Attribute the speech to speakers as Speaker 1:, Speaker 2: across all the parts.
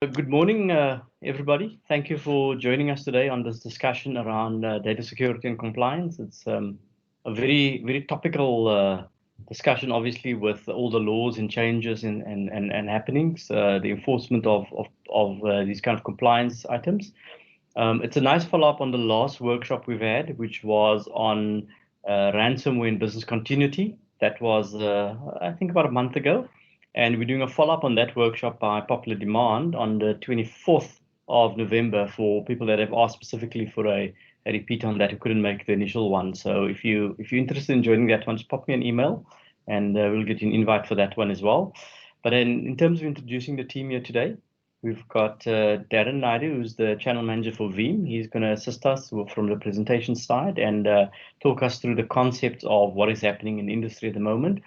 Speaker 1: Good morning, everybody. Thank you for joining us today on this discussion around data security and compliance. It's a very topical discussion, obviously, with all the laws and changes and happenings, the enforcement of these kind of compliance items. It's a nice follow-up on the last workshop we've had, which was on ransomware and business continuity. That was, I think, about a month ago. And we're doing a follow-up on that workshop by popular demand on the 24th of November for people that have asked specifically for a repeat on that who couldn't make the initial one. So if you're interested in joining that one, just pop me an email and we'll get you an invite for that one as well. But in terms of introducing the team here today, we've got Darren Naidu, who's the channel manager for Veeam. He's going to assist us from the presentation side and talk us through the concepts of what is happening in the industry at the moment.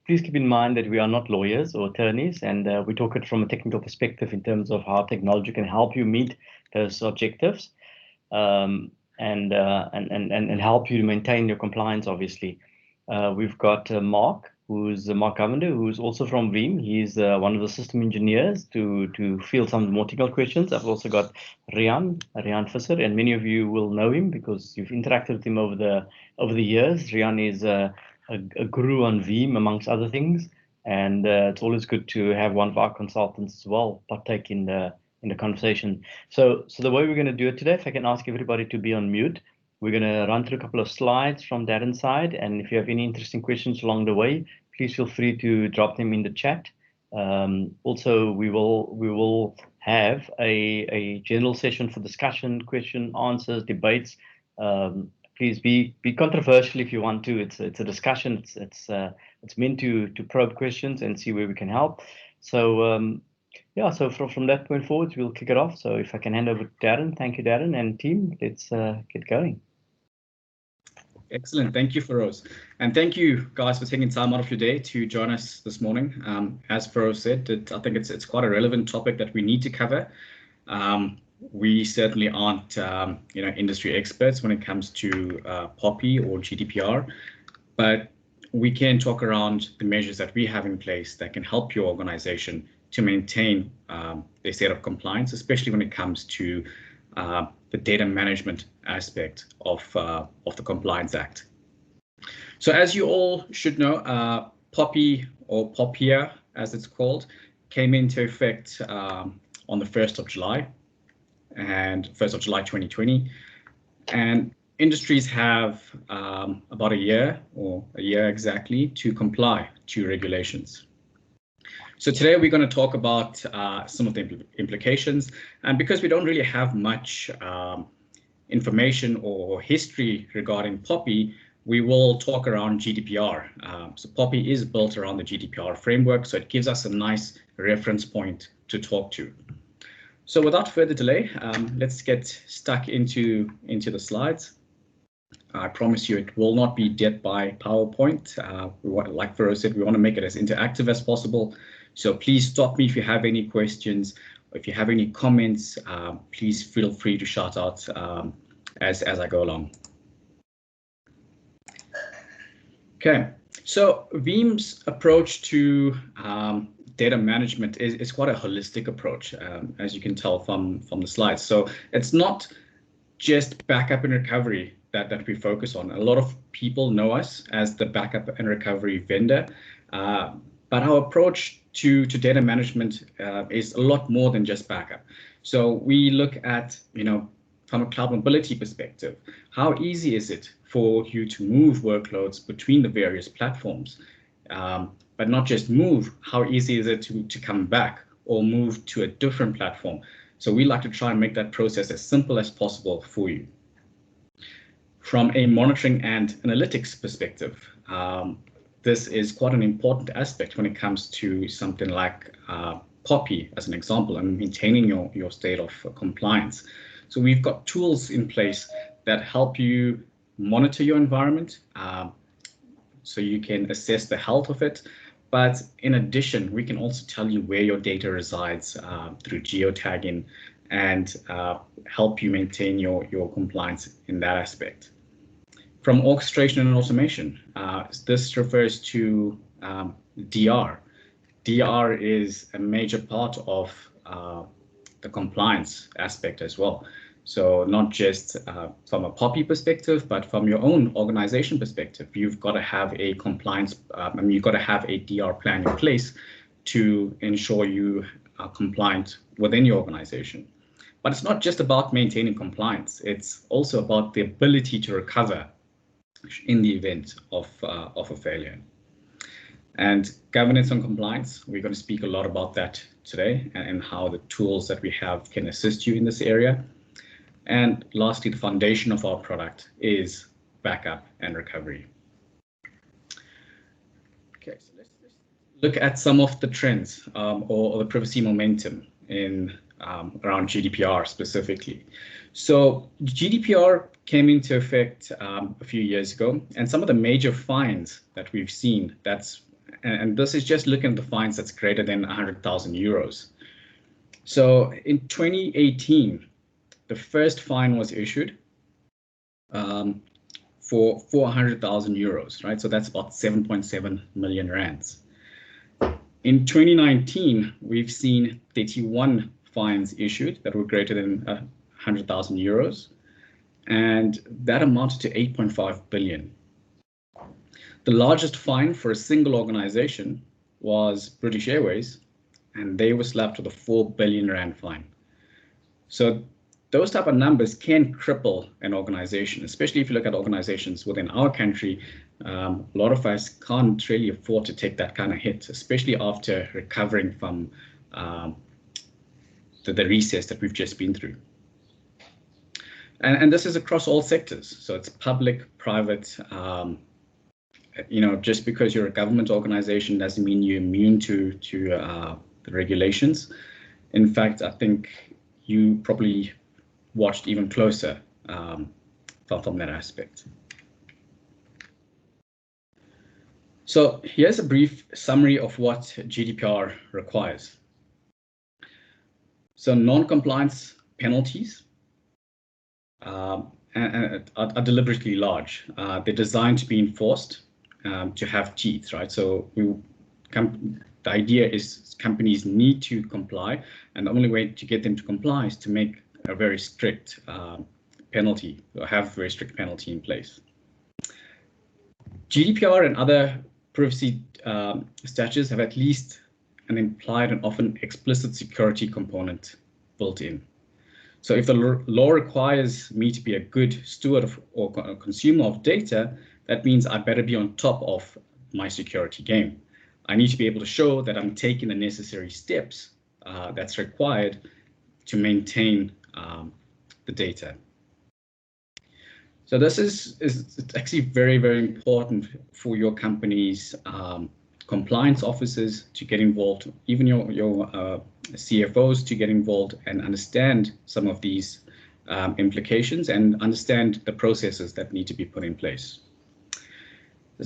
Speaker 1: Please keep in mind that we are not lawyers or attorneys, and we talk it from a technical perspective in terms of how technology can help you meet those objectives and help you to maintain your compliance, obviously. We've got Mark Govender, who's also from Veeam. He's one of the system engineers to field some more technical questions. I've also got Rian Visser, and many of you will know him because you've interacted with him over the years. Rian is a guru on Veeam, amongst other things, and it's always good to have one of our consultants as well partake in the conversation. So the way we're going to do it today, if I can ask everybody to be on mute, we're going to run through a couple of slides from Darren's side, and if you have any interesting questions along the way, please feel free to drop them in the chat. Also, we will have a general session for discussion, question, answers, debates. Please be controversial if you want to. It's a discussion. It's meant to probe questions and see where we can help. So yeah, so from that point forward, we'll kick it off. So if I can hand over to Darren. Thank you, Darren, and team. Let's get going.
Speaker 2: Excellent. Thank you, Feroz. And thank you, guys, for taking time out of your day to join us this morning. As Feroz said, I think it's quite a relevant topic that we need to cover. We certainly aren't, industry experts when it comes to POPI or GDPR, but we can talk around the measures that we have in place that can help your organization to maintain a state of compliance, especially when it comes to the data management aspect of the Compliance Act. So as you all should know, POPI or POPIA, as it's called, came into effect on the 1st of July. And 1st of July 2020, and industries have about a year exactly to comply to regulations. So today we're going to talk about some of the implications, and because we don't really have much information or history regarding POPI, we will talk around GDPR. So POPI is built around the GDPR framework, so it gives us a nice reference point to talk to. So without further delay, let's get stuck into the slides. I promise you it will not be dead by PowerPoint. Like Feroz said, we want to make it as interactive as possible. So please stop me if you have any questions, or if you have any comments, please feel free to shout out as I go along. Okay, so Veeam's approach to data management is quite a holistic approach, as you can tell from the slides. So it's not just backup and recovery that we focus on. A lot of people know us as the backup and recovery vendor, but our approach to data management is a lot more than just backup. So we look at, from a cloud mobility perspective, how easy is it for you to move workloads between the various platforms? But not just move, how easy is it to come back or move to a different platform? So we like to try and make that process as simple as possible for you. From a monitoring and analytics perspective, this is quite an important aspect when it comes to something like POPI, as an example, and maintaining your state of compliance. So we've got tools in place that help you monitor your environment, so you can assess the health of it. But in addition, we can also tell you where your data resides through geotagging and help you maintain your compliance in that aspect. From orchestration and automation, this refers to DR. DR is a major part of the compliance aspect as well. So not just from a POPIA perspective, but from your own organization perspective, you've got to have a compliance, you've got to have a DR plan in place to ensure you are compliant within your organization. But it's not just about maintaining compliance. It's also about the ability to recover in the event of a failure. And governance and compliance, we're going to speak a lot about that today and how the tools that we have can assist you in this area. And lastly, the foundation of our product is backup and recovery. Okay, so let's look at some of the trends or the privacy momentum in around GDPR specifically. So GDPR came into effect a few years ago, and some of the major fines that we've seen, and this is just looking at the fines that's greater than 100,000 euros. So in 2018, the first fine was issued for 400,000 euros, right? So that's about 7.7 million rands. In 2019, we've seen 31 fines issued that were greater than 100,000 euros, and that amounted to 8.5 billion. The largest fine for a single organization was British Airways, and they were slapped with a 4 billion rand fine. So those type of numbers can cripple an organization, especially if you look at organizations within our country. A lot of us can't really afford to take that kind of hit, especially after recovering from the recess that we've just been through. And this is across all sectors. So it's public, private. Just because you're a government organization doesn't mean you're immune to the regulations. In fact, I think you probably watched even closer from that aspect. So here's a brief summary of what GDPR requires. So non-compliance penalties are deliberately large. They're designed to be enforced, to have teeth, right? So the idea is companies need to comply, and the only way to get them to comply is to make a very strict penalty, or have a very strict penalty in place. GDPR and other privacy statutes have at least an implied and often explicit security component built in. So if the law requires me to be a good steward or consumer of data, that means I better be on top of my security game. I need to be able to show that I'm taking the necessary steps that's required to maintain the data. So this is actually very, very important for your company's compliance officers to get involved, even your CFOs to get involved and understand some of these implications and understand the processes that need to be put in place.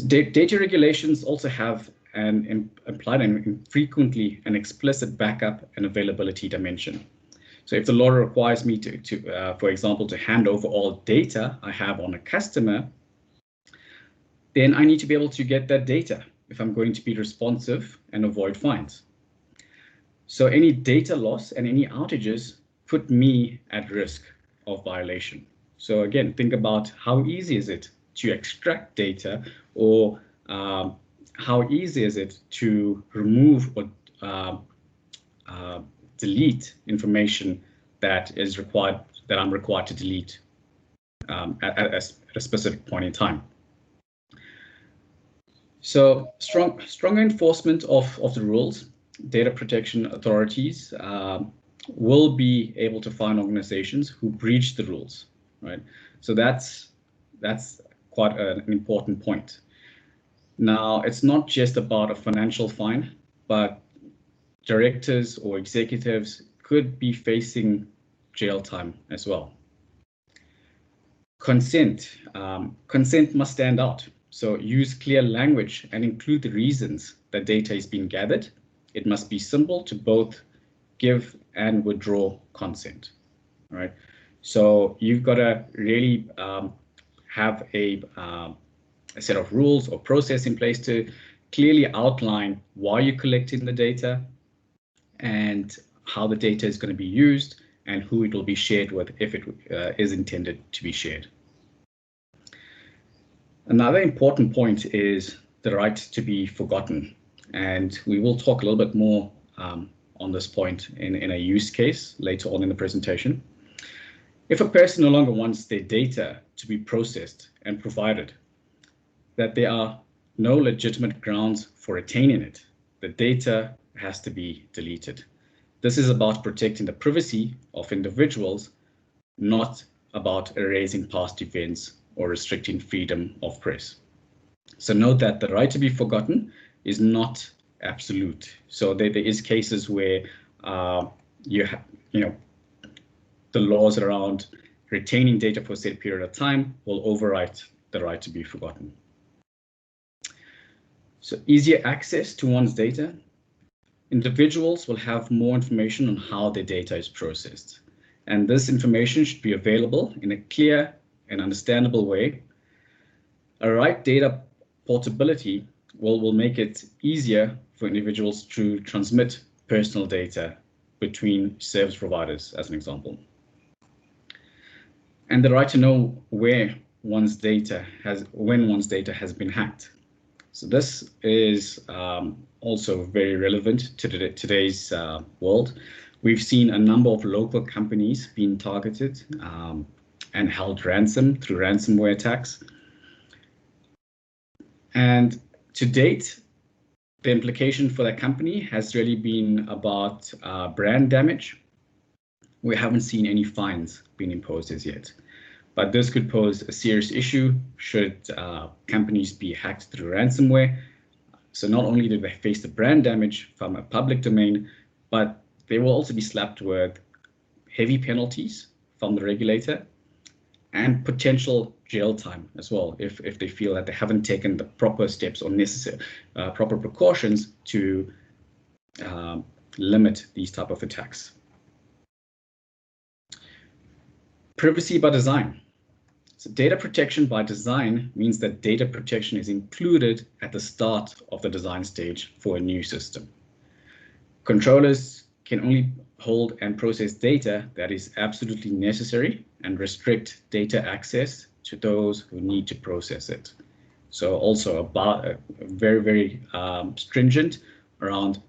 Speaker 2: Data regulations also have an implied and frequently an explicit backup and availability dimension. So if the law requires me to for example, to hand over all data I have on a customer, then I need to be able to get that data if I'm going to be responsive and avoid fines. So any data loss and any outages put me at risk of violation. So again, think about how easy is it to extract data, or how easy is it to remove or delete information that is required, that I'm required to delete at a specific point in time. So strong enforcement of the rules. Data protection authorities will be able to fine organizations who breach the rules, right? So that's quite an important point. Now, it's not just about a financial fine, but directors or executives could be facing jail time as well. Consent must stand out. So use clear language and include the reasons that data is being gathered. It must be simple to both give and withdraw consent, right? So you've got to really have a set of rules or process in place to clearly outline why you're collecting the data and how the data is going to be used, and who it will be shared with if it is intended to be shared. Another important point is the right to be forgotten, and we will talk a little bit more on this point in a use case later on in the presentation. If a person no longer wants their data to be processed and provided, that there are no legitimate grounds for retaining it, the data has to be deleted. This is about protecting the privacy of individuals, not about erasing past events or restricting freedom of press. So note that the right to be forgotten is not absolute. So there is cases where the laws around retaining data for a set period of time will override the right to be forgotten. So easier access to one's data. Individuals will have more information on how their data is processed, and this information should be available in a clear and understandable way. A right data portability will make it easier for individuals to transmit personal data between service providers, as an example. And the right to know when one's data has been hacked. So this is also very relevant to today's world. We've seen a number of local companies being targeted and held ransom through ransomware attacks. And to date, the implication for that company has really been about brand damage. We haven't seen any fines being imposed as yet, but this could pose a serious issue should companies be hacked through ransomware. So not only do they face the brand damage from a public domain, but they will also be slapped with heavy penalties from the regulator and potential jail time as well if they feel that they haven't taken the proper steps or necessary proper precautions to limit these type of attacks. Privacy by design. So data protection by design means that data protection is included at the start of the design stage for a new system. Controllers can only hold and process data that is absolutely necessary and restrict data access to those who need to process it. So also about very, very stringent around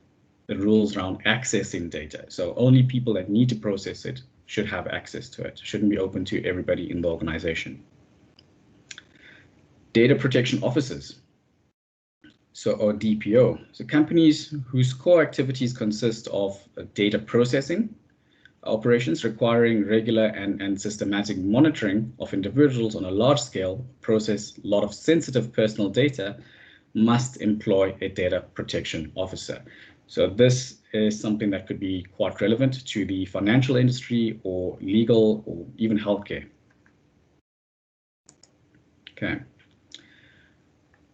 Speaker 2: the rules around accessing data. So only people that need to process it should have access to it. Shouldn't be open to everybody in the organization. Data protection officers, or DPO. So companies whose core activities consist of data processing operations requiring regular and systematic monitoring of individuals on a large scale, process a lot of sensitive personal data, must employ a data protection officer. So this is something that could be quite relevant to the financial industry or legal or even healthcare. Okay.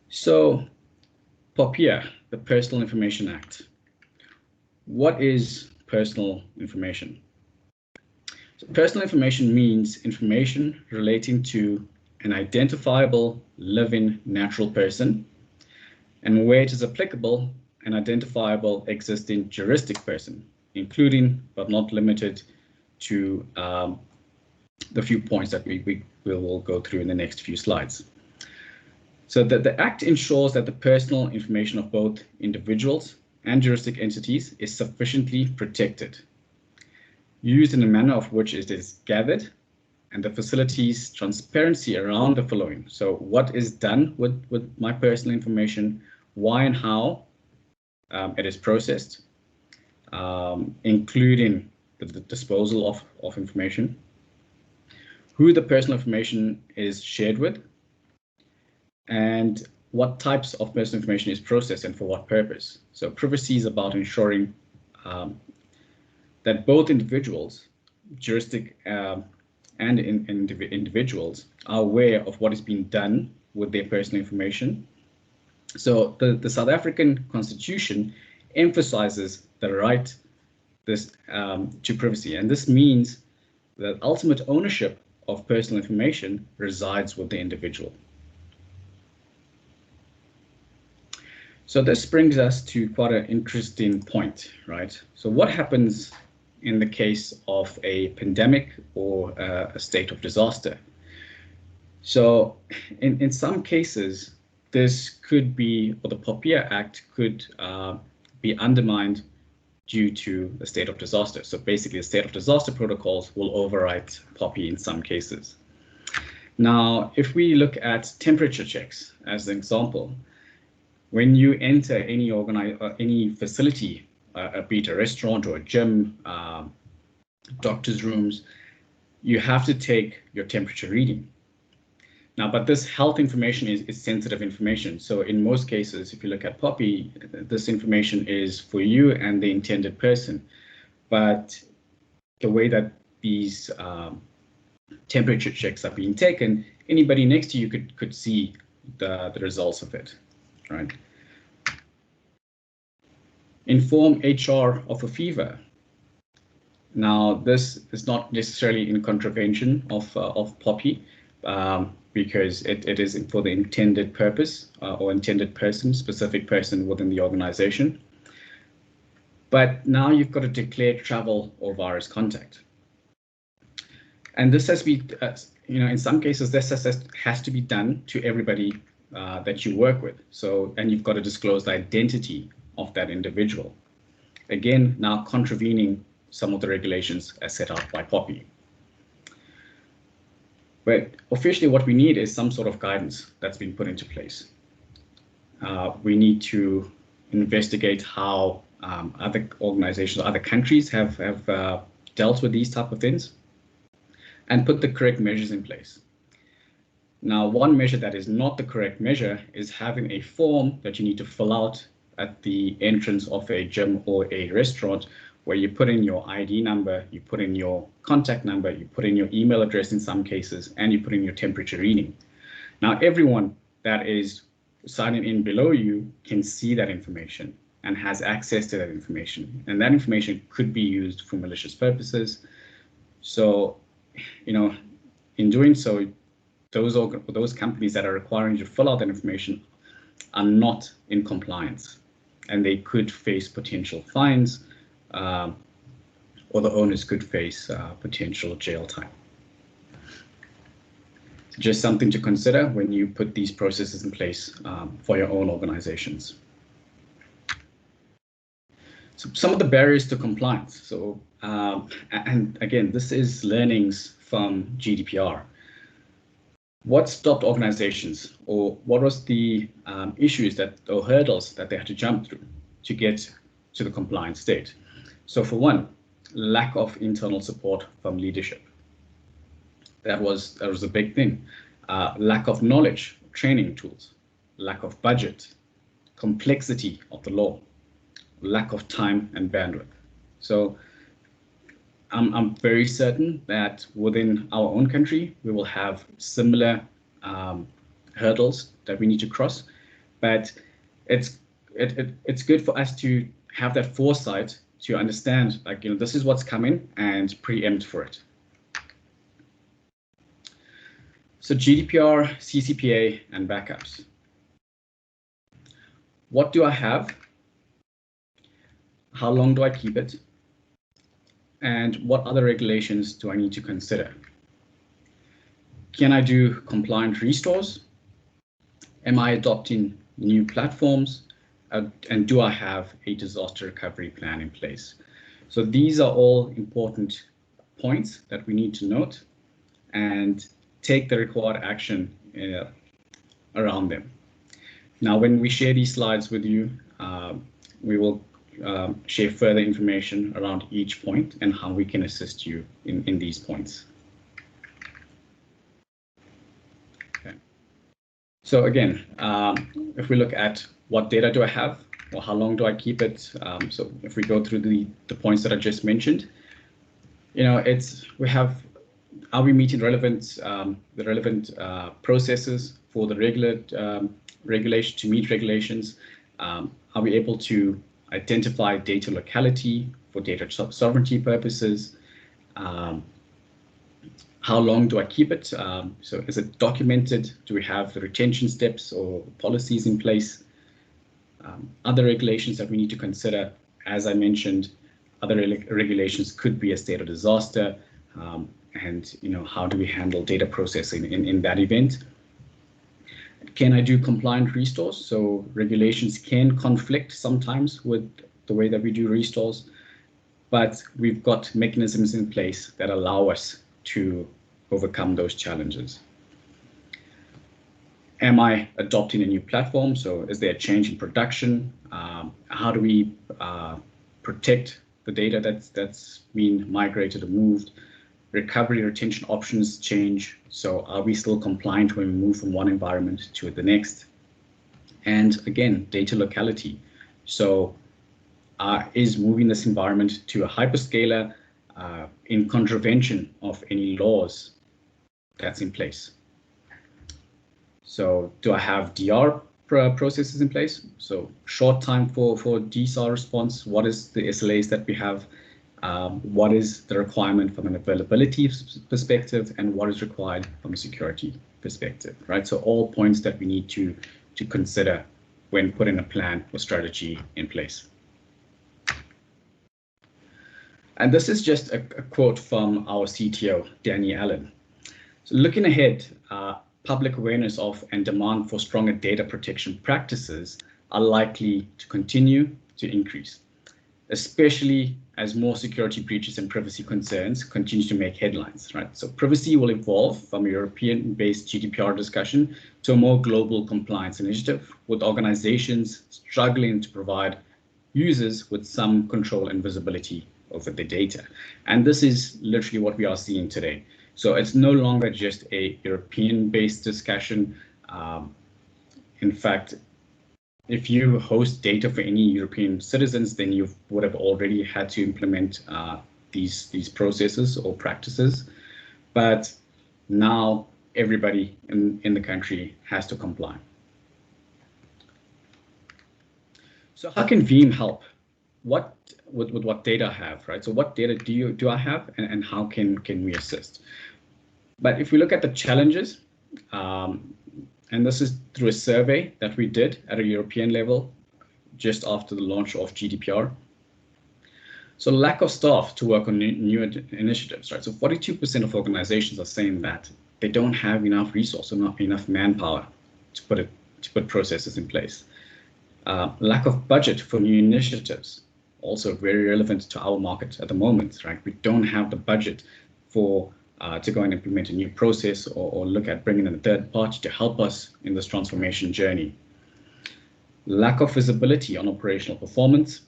Speaker 2: So POPIA, the Personal Information Act. What is personal information? So personal information means information relating to an identifiable living natural person, and where it is applicable, an identifiable existing juristic person, including but not limited to the few points that we will go through in the next few slides. So that the Act ensures that the personal information of both individuals and juristic entities is sufficiently protected, used in a manner of which it is gathered, and the facilities transparency around the following. So what is done with my personal information, why and how it is processed, including the disposal of information, who the personal information is shared with, and what types of personal information is processed and for what purpose. So privacy is about ensuring that both individuals, juristic and individuals, are aware of what is being done with their personal information. So the South African Constitution emphasizes the right to privacy, and this means that ultimate ownership of personal information resides with the individual. So this brings us to quite an interesting point, right? So what happens in the case of a pandemic or a state of disaster. So in some cases, this could be, or the POPIA Act could be undermined due to a state of disaster. So basically, the state of disaster protocols will overwrite POPI in some cases. Now, if we look at temperature checks as an example, when you enter any facility, be it a restaurant or a gym, doctor's rooms, you have to take your temperature reading. Now, but this health information is sensitive information. So in most cases, if you look at POPI, this information is for you and the intended person. But the way that these temperature checks are being taken, anybody next to you could see the results of it, right? Inform HR of a fever. Now, this is not necessarily in contravention of POPI, because it is for the intended purpose or intended person, specific person within the organization. But now you've got to declare travel or virus contact. And this has to be, in some cases, this has to be done to everybody that you work with. So, and you've got to disclose the identity of that individual. Again, now contravening some of the regulations as set out by POPI. But officially what we need is some sort of guidance that's been put into place. We need to investigate how other organizations, other countries have dealt with these type of things and put the correct measures in place. Now, one measure that is not the correct measure is having a form that you need to fill out at the entrance of a gym or a restaurant, where you put in your ID number, you put in your contact number, you put in your email address in some cases, and you put in your temperature reading. Now, everyone that is signing in below you can see that information and has access to that information. And that information could be used for malicious purposes. So, in doing so, those companies that are requiring you to fill out that information are not in compliance, and they could face potential fines, or the owners could face potential jail time. So just something to consider when you put these processes in place for your own organizations. So some of the barriers to compliance. So, and again, this is learnings from GDPR. What stopped organizations, or what was the issues or hurdles that they had to jump through to get to the compliance state? So for one, lack of internal support from leadership. That was a big thing. Lack of knowledge, training tools, lack of budget, complexity of the law, lack of time and bandwidth. So I'm very certain that within our own country, we will have similar hurdles that we need to cross, but it's good for us to have that foresight to understand, this is what's coming, and preempt for it. So GDPR, CCPA, and backups. What do I have? How long do I keep it? And what other regulations do I need to consider? Can I do compliant restores? Am I adopting new platforms? And do I have a disaster recovery plan in place? So these are all important points that we need to note and take the required action around them. Now, when we share these slides with you, we will share further information around each point and how we can assist you in these points. Okay. So again, if we look at what data do I have, or how long do I keep it? So if we go through the points that I just mentioned, are we meeting the relevant processes for the regulation to meet regulations? Are we able to identify data locality for data sovereignty purposes? How long do I keep it? So is it documented? Do we have the retention steps or policies in place? Other regulations that we need to consider, as I mentioned, other regulations could be a state of disaster, and how do we handle data processing in that event? Can I do compliant restores? So regulations can conflict sometimes with the way that we do restores, but we've got mechanisms in place that allow us to overcome those challenges. Am I adopting a new platform? So is there a change in production? How do we protect the data that's been migrated or moved? Recovery retention options change. So are we still compliant when we move from one environment to the next? And again, data locality. So is moving this environment to a hyperscaler in contravention of any laws that's in place? So do I have DR processes in place? So short time for DSAR response. What is the SLAs that we have? What is the requirement from an availability perspective, and what is required from a security perspective, right? So all points that we need to consider when putting a plan or strategy in place. And this is just a quote from our CTO, Danny Allen. So looking ahead, public awareness of and demand for stronger data protection practices are likely to continue to increase, especially as more security breaches and privacy concerns continue to make headlines, right? So privacy will evolve from a European-based GDPR discussion to a more global compliance initiative, with organizations struggling to provide users with some control and visibility over the data. And this is literally what we are seeing today. So it's no longer just a European-based discussion. In fact, if you host data for any European citizens, then you would have already had to implement these processes or practices. But now everybody in the country has to comply. So how can Veeam help? With what data I have, right? So what data do I have, and how can we assist? But if we look at the challenges, and this is through a survey that we did at a European level just after the launch of GDPR. So lack of staff to work on new initiatives, right? So 42% of organizations are saying that they don't have enough resource, not enough manpower to put processes in place. Lack of budget for new initiatives, also very relevant to our market at the moment, right? We don't have the budget for to go and implement a new process or look at bringing in a third party to help us in this transformation journey. Lack of visibility on operational performance,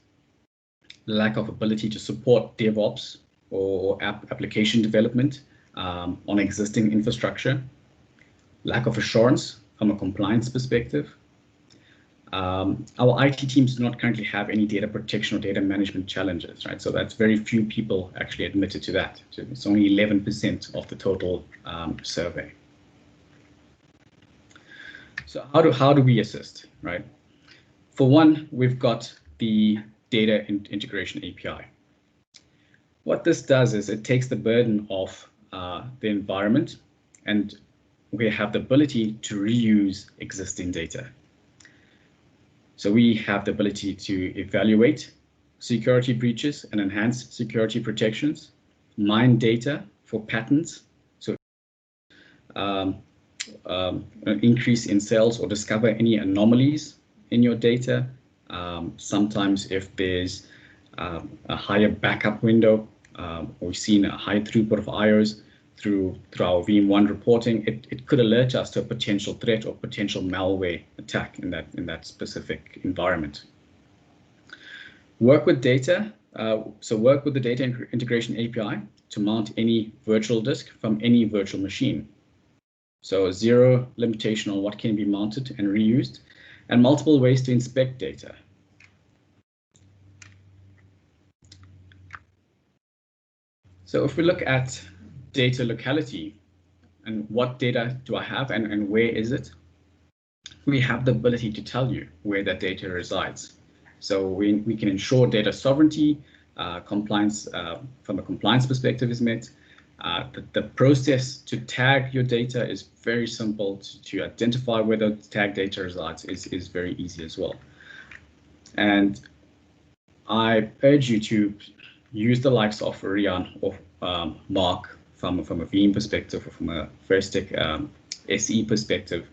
Speaker 2: lack of ability to support DevOps or application development on existing infrastructure, lack of assurance from a compliance perspective. Our IT teams do not currently have any data protection or data management challenges, right? So that's very few people actually admitted to that. So it's only 11% of the total survey. So how do we assist, right? For one, we've got the data integration API. What this does is it takes the burden off the environment, and we have the ability to reuse existing data. So we have the ability to evaluate security breaches and enhance security protections, mine data for patterns, so an increase in sales or discover any anomalies in your data. Sometimes if there's a higher backup window, we've seen a high throughput of IOs through our Veeam One reporting, it could alert us to a potential threat or potential malware attack in that specific environment. Work with data. So work with the data integration API to mount any virtual disk from any virtual machine. So zero limitation on what can be mounted and reused, and multiple ways to inspect data. So if we look at data locality and what data do I have and where is it, we have the ability to tell you where that data resides. So we can ensure data sovereignty, compliance from a compliance perspective is met. The process to tag your data is very simple. To identify where the tag data resides is very easy as well. And I urge you to use the likes of Rian or Mark from a Veeam perspective or from a Verstek SE perspective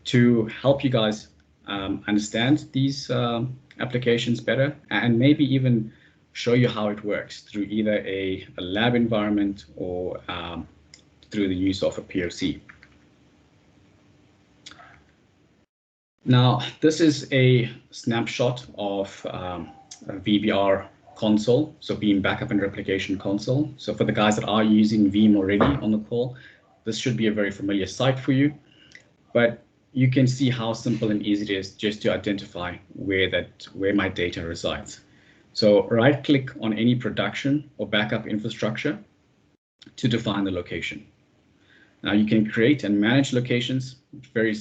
Speaker 2: to help you guys understand these applications better and maybe even show you how it works through either a lab environment or through the use of a POC. Now, this is a snapshot of a VBR console, so Veeam Backup and Replication Console. So for the guys that are using Veeam already on the call, this should be a very familiar site for you, but you can see how simple and easy it is just to identify where my data resides. So right click on any production or backup infrastructure to define the location. Now you can create and manage locations through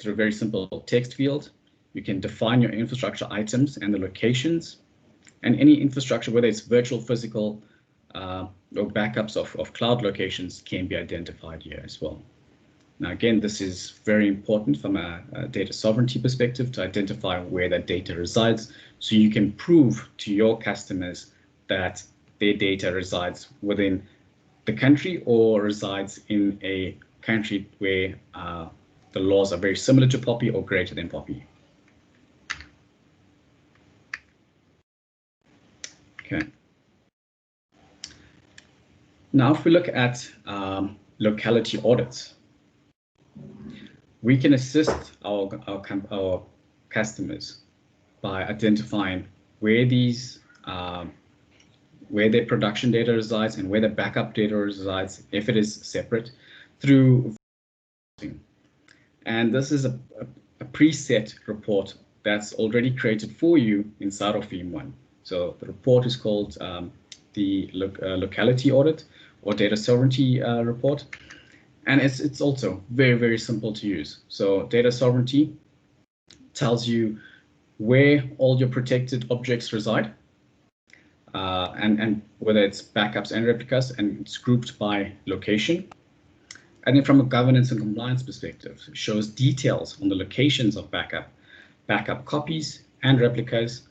Speaker 2: a very simple text field. You can define your infrastructure items and the locations, and any infrastructure, whether it's virtual, physical, or backups of cloud locations, can be identified here as well. Now, again, this is very important from a data sovereignty perspective to identify where that data resides, so you can prove to your customers that their data resides within the country or resides in a country where the laws are very similar to POPIA or greater than POPIA. Okay. Now, if we look at locality audits, we can assist our customers by identifying where their production data resides and where the backup data resides, if it is separate, through. And this is a preset report that's already created for you inside of Veeam 1. So the report is called the locality audit or data sovereignty report. And it's also very, very simple to use. So data sovereignty tells you where all your protected objects reside, and whether it's backups and replicas, and it's grouped by location. And then from a governance and compliance perspective, it shows details on the locations of backup copies and replicas,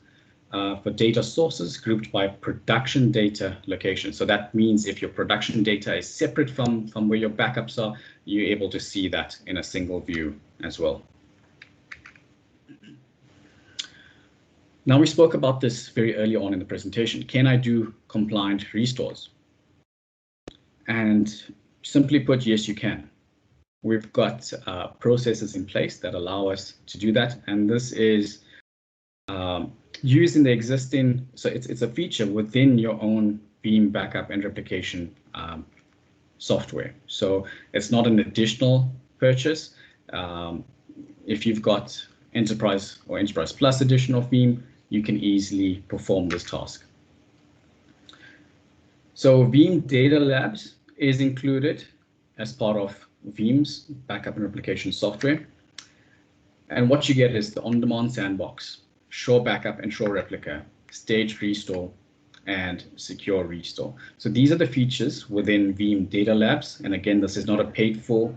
Speaker 2: for data sources grouped by production data location. So that means if your production data is separate from where your backups are, you're able to see that in a single view as well. Now, we spoke about this very early on in the presentation. Can I do compliant restores? And simply put, yes, you can. We've got processes in place that allow us to do that. And this is using the existing, so it's a feature within your own Veeam backup and replication software. So it's not an additional purchase. If you've got Enterprise or Enterprise Plus edition of Veeam, you can easily perform this task. So Veeam DataLabs is included as part of Veeam's backup and replication software. And what you get is the on-demand sandbox, Sure Backup and Sure Replica, Staged Restore, and Secure Restore. So these are the features within Veeam DataLabs. And again, this is not a paid-for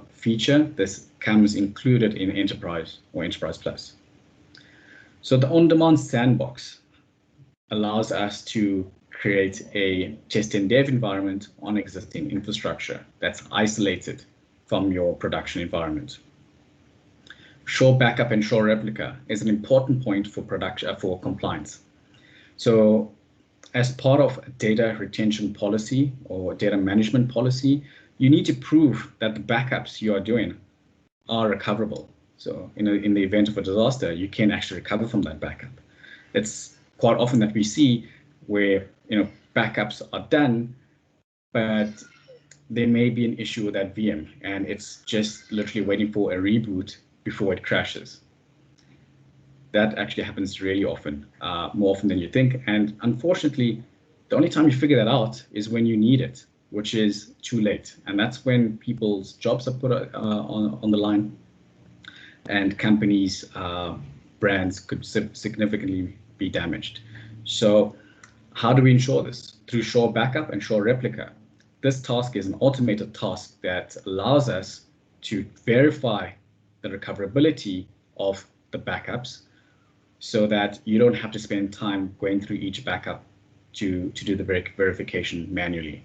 Speaker 2: feature. This comes included in Enterprise or Enterprise Plus. So the on-demand sandbox allows us to create a test and dev environment on existing infrastructure that's isolated from your production environment. Sure Backup and Sure Replica is an important point for compliance. So as part of a data retention policy or data management policy, you need to prove that the backups you are doing are recoverable. So in the event of a disaster, you can actually recover from that backup. It's quite often that we see where backups are done, but there may be an issue with that VM and it's just literally waiting for a reboot before it crashes. That actually happens really often, more often than you think. And unfortunately, the only time you figure that out is when you need it, which is too late. And that's when people's jobs are put on the line and companies' brands could significantly be damaged. So how do we ensure this? Through Sure Backup and Sure Replica. This task is an automated task that allows us to verify the recoverability of the backups so that you don't have to spend time going through each backup to do the verification manually.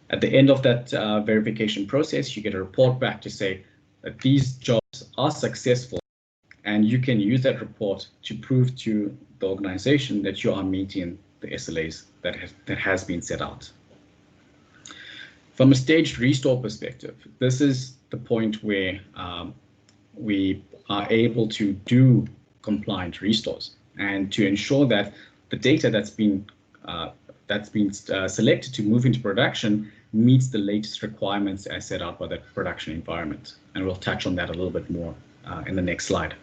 Speaker 2: At the end of that verification process, you get a report back to say that these jobs are successful, and you can use that report to prove to the organization that you are meeting the SLAs that has been set out. From a staged restore perspective, this is the point where we are able to do compliant restores, and to ensure that the data that's been selected to move into production meets the latest requirements as set out by the production environment. And we'll touch on that a little bit more in the next slide.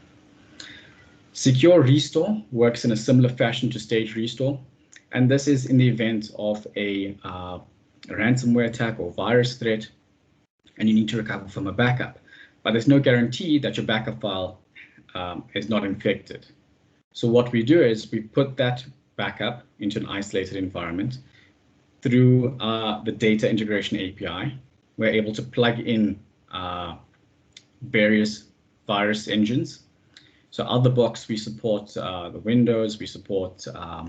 Speaker 2: Secure restore works in a similar fashion to staged restore, and this is in the event of a ransomware attack or virus threat, and you need to recover from a backup. But there's no guarantee that your backup file is not infected. So what we do is we put that backup into an isolated environment. Through the data integration API, we're able to plug in various virus engines. So out of the box, we support the Windows, we support, I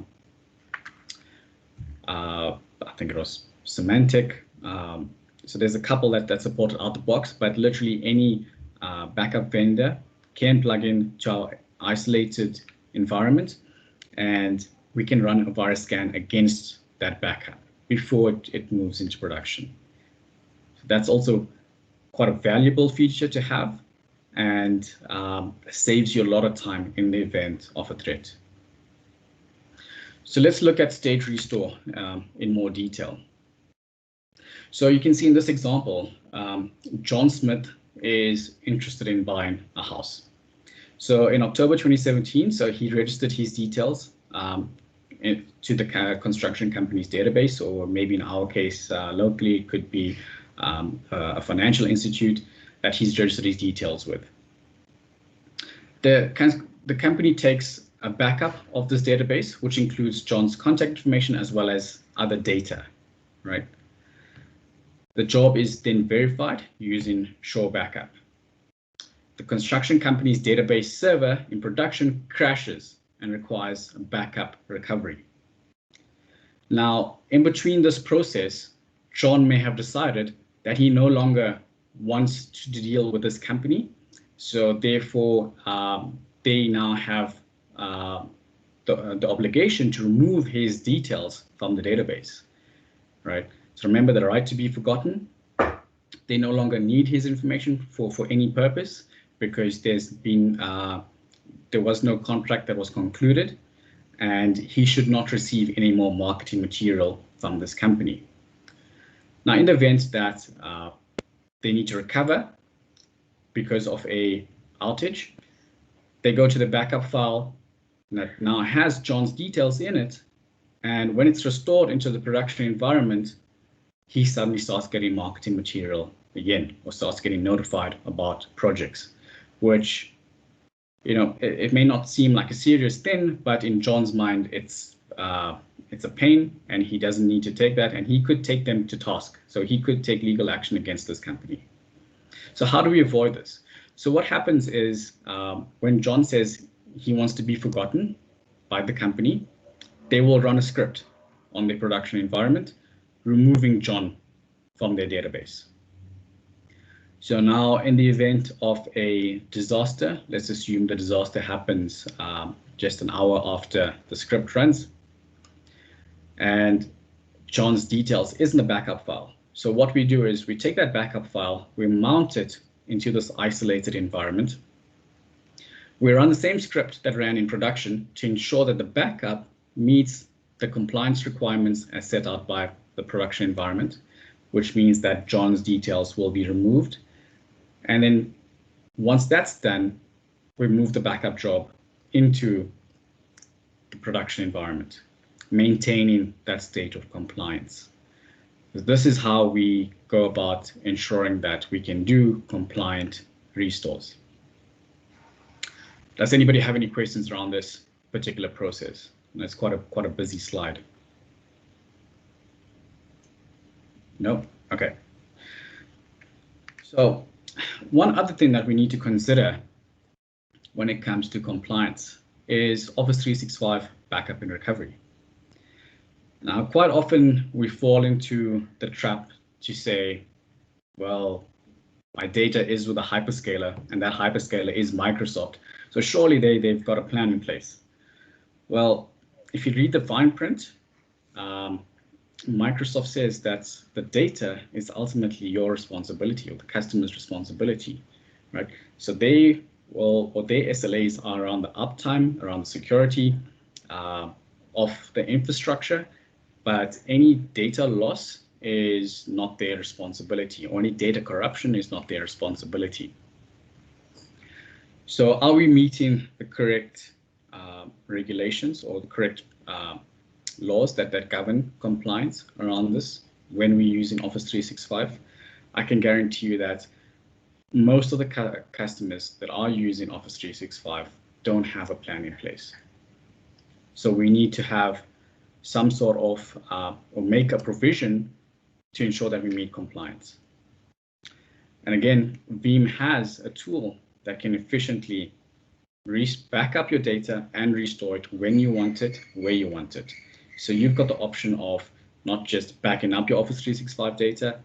Speaker 2: think it was Semantic. So there's a couple that support out of the box, but literally any backup vendor can plug in to our isolated environment, and we can run a virus scan against that backup before it moves into production. So that's also quite a valuable feature to have, and saves you a lot of time in the event of a threat. So let's look at stage restore in more detail. So you can see in this example, John Smith is interested in buying a house. So in October 2017, so he registered his details to the construction company's database, or maybe in our case, locally, it could be a financial institute that he's registered his details with. The company takes a backup of this database, which includes John's contact information as well as other data, right? The job is then verified using Shore Backup. The construction company's database server in production crashes and requires a backup recovery. Now, in between this process, John may have decided that he no longer wants to deal with this company. So therefore, they now have the obligation to remove his details from the database, right? So remember the right to be forgotten. They no longer need his information for any purpose, because there was no contract that was concluded, and he should not receive any more marketing material from this company. Now, in the event that they need to recover because of a outage, they go to the backup file that now has John's details in it, and when it's restored into the production environment, he suddenly starts getting marketing material again, or starts getting notified about projects, which, you know, it may not seem like a serious thing, but in John's mind, it's a pain, and he doesn't need to take that, and he could take them to task. So he could take legal action against this company. So how do we avoid this? So what happens is when John says he wants to be forgotten by the company, they will run a script on their production environment, removing John from their database. So now in the event of a disaster, let's assume the disaster happens just an hour after the script runs, and John's details is in the backup file. So what we do is we take that backup file, we mount it into this isolated environment. We run the same script that ran in production to ensure that the backup meets the compliance requirements as set out by the production environment, which means that John's details will be removed. And then once that's done, we move the backup job into the production environment, maintaining that state of compliance. This is how we go about ensuring that we can do compliant restores. Does anybody have any questions around this particular process? And it's quite a busy slide. No? Okay. So one other thing that we need to consider when it comes to compliance is Office 365 backup and recovery. Now, quite often we fall into the trap to say, well, my data is with a hyperscaler, and that hyperscaler is Microsoft. So surely they've got a plan in place. Well, if you read the fine print, Microsoft says that the data is ultimately your responsibility, or the customer's responsibility, right? So their SLAs are around the uptime, around the security of the infrastructure, but any data loss is not their responsibility, or any data corruption is not their responsibility. So are we meeting the correct regulations or the correct laws that govern compliance around this when we're using Office 365? I can guarantee you that most of the customers that are using Office 365 don't have a plan in place. So we need to have some sort of, or make a provision to ensure that we meet compliance. And again, Veeam has a tool that can efficiently back up your data and restore it when you want it, where you want it. So you've got the option of not just backing up your Office 365 data,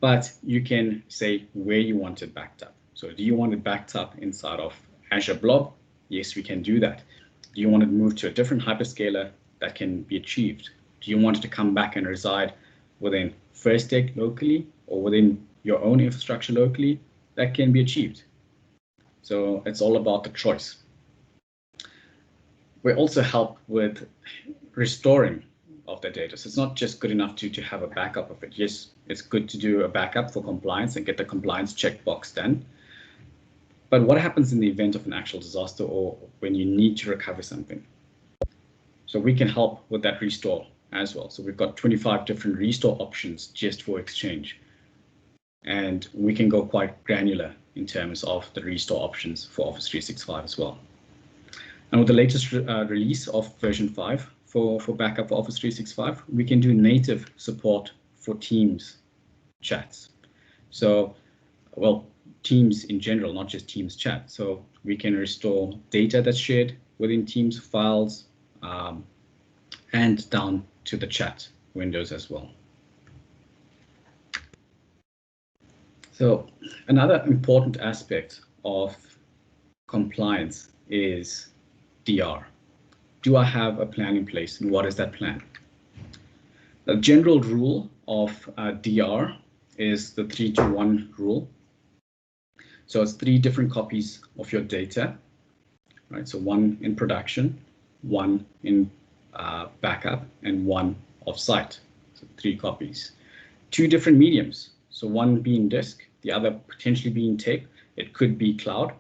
Speaker 2: but you can say where you want it backed up. So do you want it backed up inside of Azure Blob? Yes, we can do that. Do you want it moved to a different hyperscaler? That can be achieved. Do you want it to come back and reside within First Take locally or within your own infrastructure locally? That can be achieved. So it's all about the choice. We also help with restoring of the data. So it's not just good enough to have a backup of it. Yes, it's good to do a backup for compliance and get the compliance checkbox done. But what happens in the event of an actual disaster or when you need to recover something? So we can help with that restore as well. So we've got 25 different restore options just for Exchange. And we can go quite granular in terms of the restore options for Office 365 as well. And with the latest release of version 5 for backup for Office 365, we can do native support for Teams chats. So, well, Teams in general, not just Teams chat. So we can restore data that's shared within Teams files, and down to the chat windows as well. So another important aspect of compliance is DR. Do I have a plan in place, and what is that plan? The general rule of DR is the 3-to-1 rule. So it's 3 different copies of your data, right? So 1 in production, 1 in backup, and 1 off-site. So 3 copies. 2 different mediums. So 1 being disk, the other potentially being tape. It could be cloud.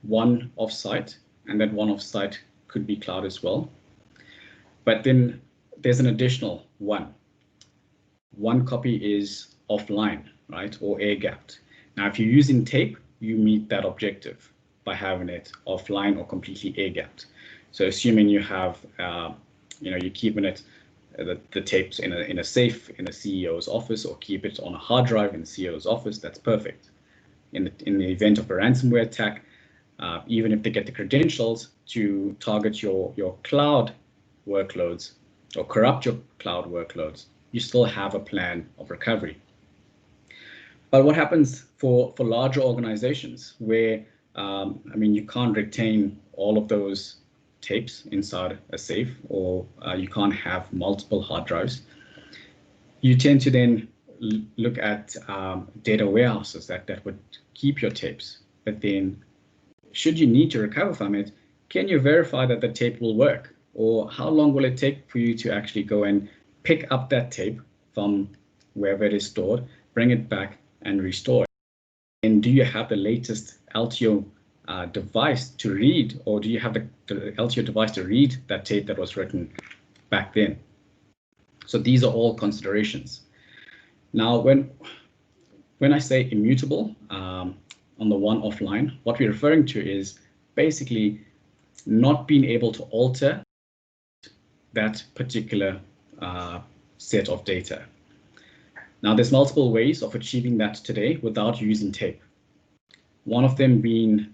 Speaker 2: 1 off-site, and that 1 off-site could be cloud as well. But then there's an additional 1. 1 copy is offline, right, or air-gapped. Now, if you're using tape, you meet that objective by having it offline or completely air-gapped. So assuming you have, you're keeping it, the tapes in a safe in the CEO's office, or keep it on a hard drive in the CEO's office, that's perfect. In the event of a ransomware attack, even if they get the credentials to target your cloud workloads or corrupt your cloud workloads, you still have a plan of recovery. But what happens for larger organizations where, you can't retain all of those tapes inside a safe, or you can't have multiple hard drives? You tend to then look at data warehouses that would keep your tapes. But then, should you need to recover from it, can you verify that the tape will work? Or how long will it take for you to actually go and pick up that tape from wherever it is stored, bring it back and restore it? And do you have the latest LTO device to read, or do you have the LTO device to read that tape that was written back then? So these are all considerations. Now, when I say immutable on the 1 offline, what we're referring to is basically not being able to alter that particular set of data. Now, there's multiple ways of achieving that today without using tape. One of them being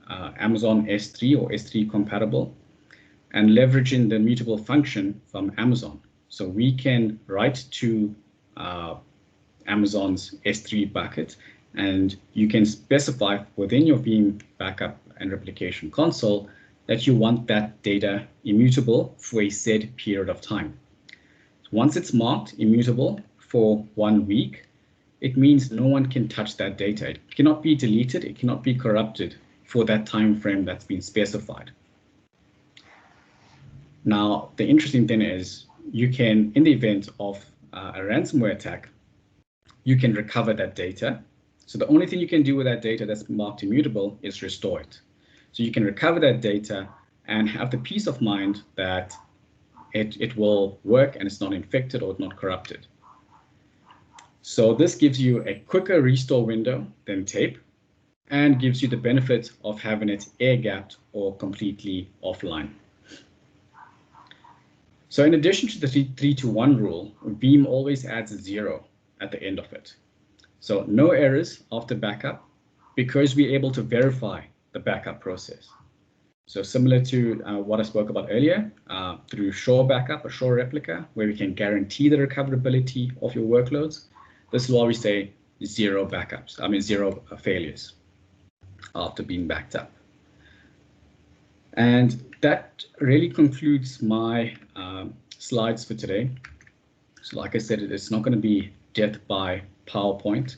Speaker 2: Amazon S3 or S3 compatible, and leveraging the immutable function from Amazon. So we can write to Amazon's S3 bucket, and you can specify within your Veeam backup and replication console that you want that data immutable for a said period of time. Once it's marked immutable for 1 week, it means no one can touch that data. It cannot be deleted, it cannot be corrupted for that time frame that's been specified. Now, the interesting thing is you can, in the event of a ransomware attack, you can recover that data. So the only thing you can do with that data that's marked immutable is restore it. So you can recover that data and have the peace of mind that it will work and it's not infected or not corrupted. So this gives you a quicker restore window than tape and gives you the benefit of having it air-gapped or completely offline. So in addition to the 3-to-1 rule, Veeam always adds a 0 at the end of it. So no errors after backup because we're able to verify the backup process. So similar to what I spoke about earlier, through Shore Backup or Shore Replica, where we can guarantee the recoverability of your workloads. This is why we say 0 backups, 0 failures after being backed up. And that really concludes my slides for today. So like I said, it's not going to be death by PowerPoint.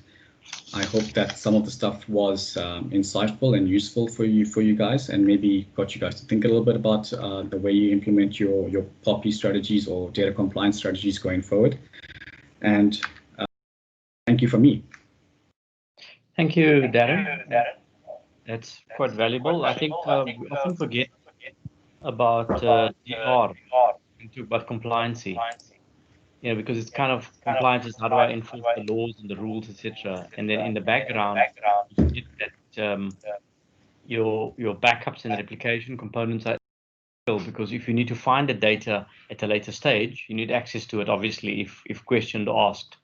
Speaker 2: I hope that some of the stuff was insightful and useful for you guys, and maybe got you guys to think a little bit about the way you implement your POPIA strategies or data compliance strategies going forward. And thank you for me.
Speaker 1: Thank you, Darren. That's quite valuable. I think we often forget about DR, about compliancy. Because it's kind of compliance is how do I enforce the laws and the rules, etc. And then in the background, you forget that your backups and replication components are critical, because if you need to find the data at a later stage, you need access to it, obviously, if questioned or asked.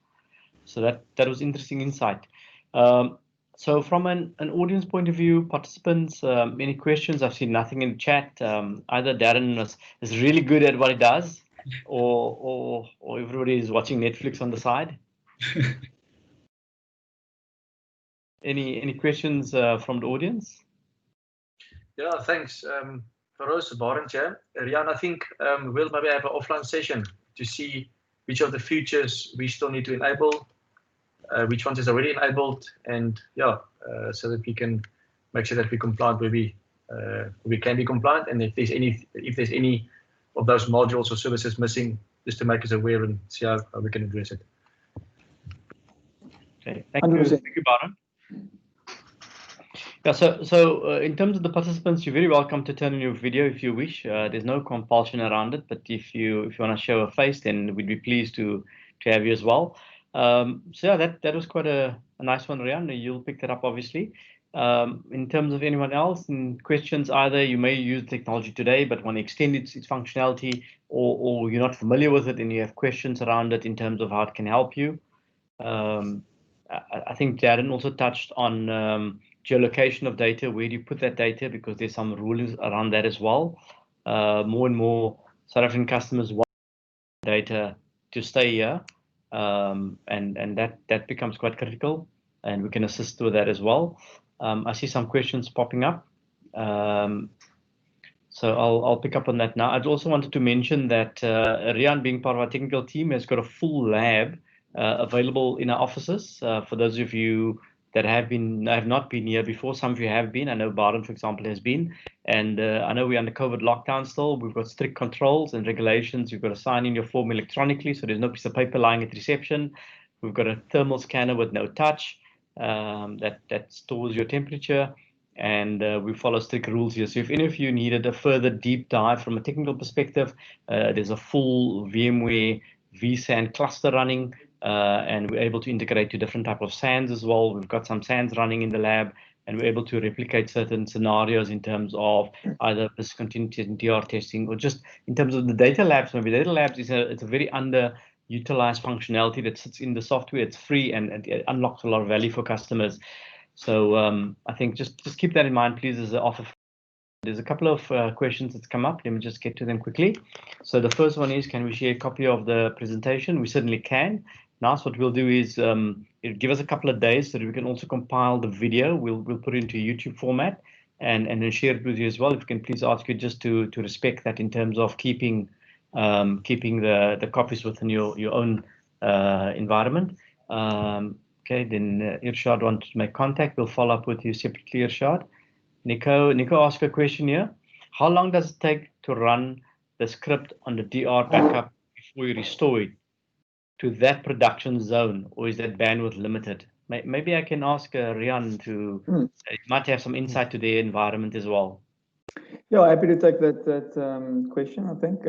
Speaker 1: So that was interesting insight. So from an audience point of view, participants, any questions? I've seen nothing in the chat. Either Darren is really good at what he does, or everybody is watching Netflix on the side. Any questions from the audience?
Speaker 3: Yeah, thanks. Farouz, Barend here. Rian, I think we'll maybe have an offline session to see which of the features we still need to enable, which ones is already enabled, and yeah, so that we can make sure that we're compliant where we can be compliant, and if there's any of those modules or services missing, just to make us aware and see how we can address it.
Speaker 1: Okay, thank you, Barend. Yeah, so in terms of the participants, you're very welcome to turn on your video if you wish. There's no compulsion around it, but if you want to show a face, then we'd be pleased to have you as well. So yeah, that was quite a nice one, Rian. You'll pick that up, obviously. In terms of anyone else, and questions, either you may use technology today but want to extend its functionality, or you're not familiar with it and you have questions around it in terms of how it can help you. I think Darren also touched on geolocation of data. Where do you put that data? Because there's some rules around that as well. More and more South African customers want data to stay here, and that becomes quite critical, and we can assist with that as well. I see some questions popping up, so I'll pick up on that now. I'd also wanted to mention that Rian, being part of our technical team, has got a full lab available in our offices. For those of you that have not been here before, some of you have been. I know Barend, for example, has been, and I know we're under COVID lockdown still. We've got strict controls and regulations. You've got to sign in your form electronically, so there's no piece of paper lying at reception. We've got a thermal scanner with no touch that stores your temperature, and we follow strict rules here. So if any of you needed a further deep dive from a technical perspective, there's a full VMware vSAN cluster running, and we're able to integrate to different type of SANs as well. We've got some SANs running in the lab, and we're able to replicate certain scenarios in terms of either business continuity and DR testing, or just in terms of the data labs. Maybe data labs it's a very underutilized functionality that sits in the software. It's free and it unlocks a lot of value for customers. So I think just keep that in mind, please, as an offer. There's a couple of questions that's come up. Let me just get to them quickly. So the first one is, can we share a copy of the presentation? We certainly can. Now, what we'll do is give us a couple of days so that we can also compile the video. We'll put it into YouTube format and then share it with you as well. If we can please ask you just to respect that in terms of keeping the copies within your own environment. Okay, then Irshad wants to make contact. We'll follow up with you separately, Irshad. Nico asked a question here. How long does it take to run the script on the DR backup before you restore it to that production zone, or is that bandwidth limited? Maybe I can ask Rian to might have some insight to their environment as well.
Speaker 4: Yeah, happy to take that question, I think.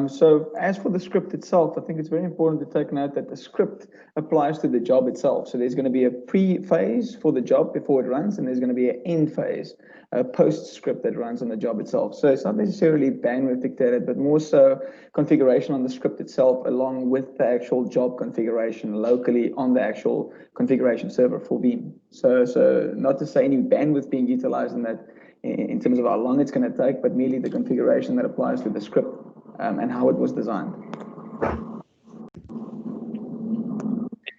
Speaker 4: So as for the script itself, I think it's very important to take note that the script applies to the job itself. So there's going to be a pre-phase for the job before it runs, and there's going to be an end phase, a post-script that runs on the job itself. So it's not necessarily bandwidth dictated, but more so configuration on the script itself, along with the actual job configuration locally on the actual configuration server for Veeam. So not to say any bandwidth being utilized in that, in terms of how long it's going to take, but merely the configuration that applies to the script and how it was designed.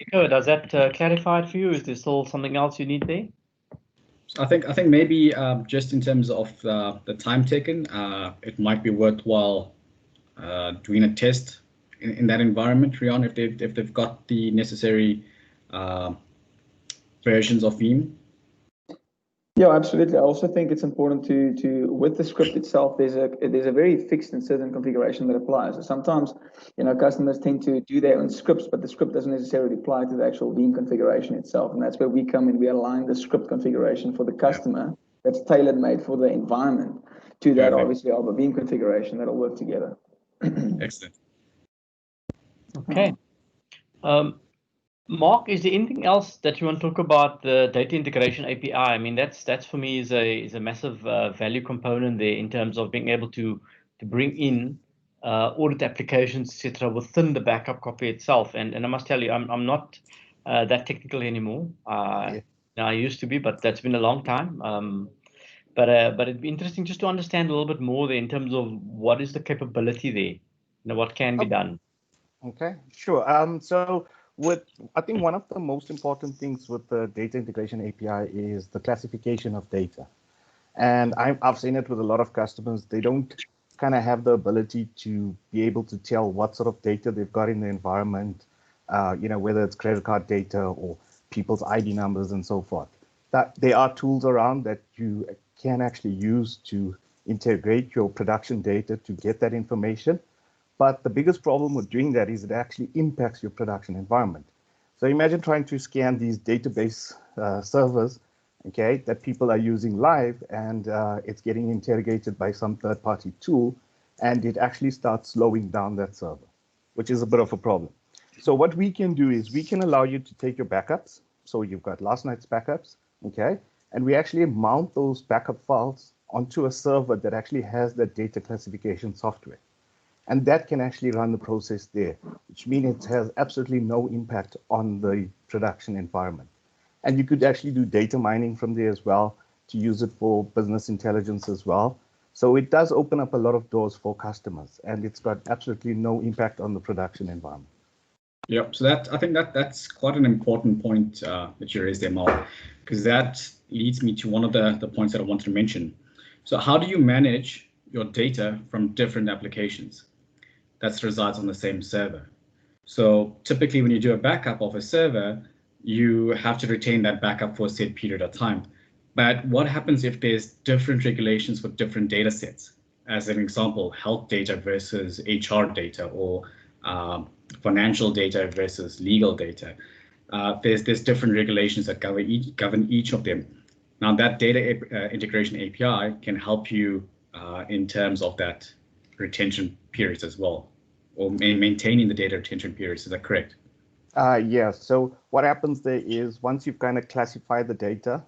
Speaker 1: Nico, does that clarify it for you? Is there still something else you need there?
Speaker 2: I think maybe just in terms of the time taken, it might be worthwhile doing a test in that environment, Rian, if they've got the necessary versions of Veeam.
Speaker 4: Yeah, absolutely. I also think it's important to with the script itself, there's a very fixed and certain configuration that applies. So sometimes, customers tend to do their own scripts, but the script doesn't necessarily apply to the actual Veeam configuration itself. And that's where we come in. We align the script configuration for the customer that's tailor made for the environment to that, obviously, of a Veeam configuration that'll work together.
Speaker 2: Excellent.
Speaker 1: Okay. Mark, is there anything else that you want to talk about the data integration API? I mean, that's for me is a massive value component there in terms of being able to bring in audit applications, etc., within the backup copy itself. And I must tell you, I'm not that technical anymore. I used to be, but that's been a long time. But it'd be interesting just to understand a little bit more there in terms of what is the capability there, what can be done.
Speaker 5: Okay, sure. So I think one of the most important things with the data integration API is the classification of data. And I've seen it with a lot of customers. They don't kind of have the ability to be able to tell what sort of data they've got in the environment, whether it's credit card data or people's ID numbers and so forth. That there are tools around that you can actually use to integrate your production data to get that information. But the biggest problem with doing that is it actually impacts your production environment. So imagine trying to scan these database servers, okay, that people are using live, and it's getting interrogated by some third-party tool, and it actually starts slowing down that server, which is a bit of a problem. So what we can do is we can allow you to take your backups. So you've got last night's backups, okay, and we actually mount those backup files onto a server that actually has that data classification software. And that can actually run the process there, which means it has absolutely no impact on the production environment. And you could actually do data mining from there as well to use it for business intelligence as well. So it does open up a lot of doors for customers, and it's got absolutely no impact on the production environment.
Speaker 2: Yep. So I think that's quite an important point that you raised there, Mark, because that leads me to one of the points that I wanted to mention. So how do you manage your data from different applications that resides on the same server? So typically when you do a backup of a server, you have to retain that backup for a set period of time. But what happens if there's different regulations for different data sets? As an example, health data versus HR data, or financial data versus legal data. There's different regulations that govern each of them. Now that data integration API can help you in terms of that retention periods as well, or maintaining the data retention periods. Is that correct?
Speaker 5: Yeah. So what happens there is once you've kind of classified the data,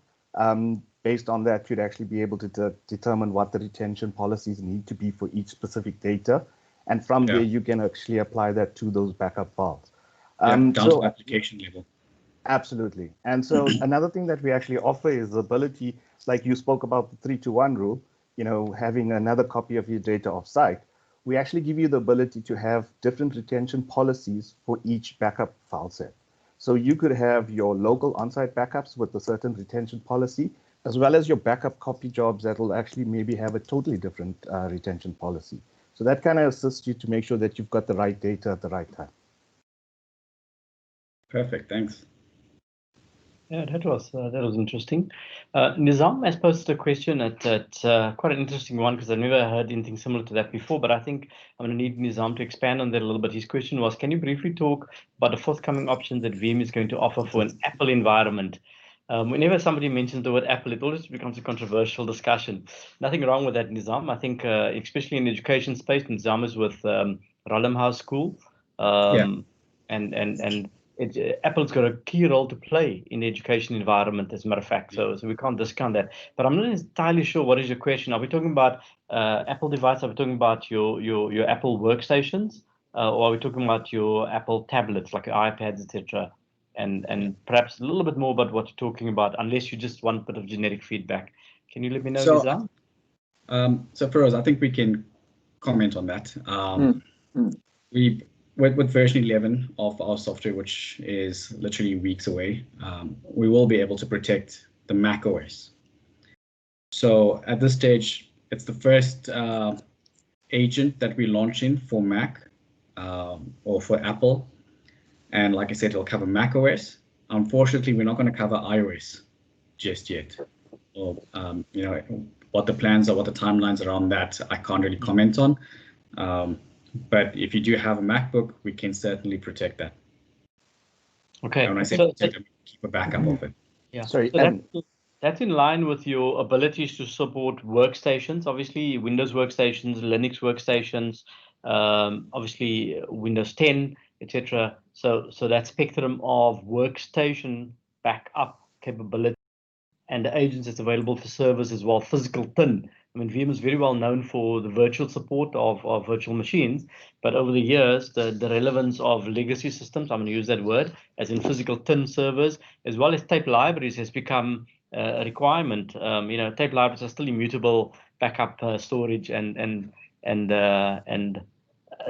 Speaker 5: based on that, you'd actually be able to determine what the retention policies need to be for each specific data. And from there, you can actually apply that to those backup files.
Speaker 2: Down to application level.
Speaker 5: Absolutely. And so another thing that we actually offer is the ability, like you spoke about the 3-to-1 rule, having another copy of your data offsite. We actually give you the ability to have different retention policies for each backup file set. So you could have your local on-site backups with a certain retention policy, as well as your backup copy jobs that will actually maybe have a totally different retention policy. So that kind of assists you to make sure that you've got the right data at the right time.
Speaker 2: Perfect, thanks.
Speaker 1: Yeah, that was interesting. Nizam, I suppose the question that's quite an interesting one because I've never heard anything similar to that before, but I think I'm going to need Nizam to expand on that a little bit. His question was, can you briefly talk about the forthcoming options that Veeam is going to offer for an Apple environment? Whenever somebody mentions the word Apple, it always becomes a controversial discussion. Nothing wrong with that, Nizam. I think, especially in the education space, Nizam is with Random House School, and Apple's got a key role to play in the education environment, as a matter of fact. So we can't discount that. But I'm not entirely sure what is your question. Are we talking about Apple device? Are we talking about your Apple workstations, or are we talking about your Apple tablets, like your iPads, etc.? And perhaps a little bit more about what you're talking about, unless you just want a bit of generic feedback. Can you let me know, Nizam?
Speaker 2: So Feroz, I think we can comment on that. With version 11 of our software, which is literally weeks away, we will be able to protect the Mac OS. So at this stage, it's the first agent that we launch in for Mac or for Apple. And like I said, it'll cover Mac OS. Unfortunately, we're not going to cover iOS just yet. Or, what the plans are, what the timelines around that, I can't really comment on. But if you do have a MacBook, we can certainly protect that.
Speaker 1: Okay.
Speaker 2: And when I say protect, I mean keep a backup of it.
Speaker 1: Yeah.
Speaker 5: Sorry.
Speaker 1: So that's in line with your abilities to support workstations, obviously Windows workstations, Linux workstations, obviously Windows 10, etc. So that spectrum of workstation backup capability and the agents that's available for servers as well, physical tin. I mean, Veeam is very well known for the virtual support of virtual machines, but over the years, the relevance of legacy systems, I'm going to use that word, as in physical tin servers, as well as tape libraries has become a requirement. Tape libraries are still immutable backup storage and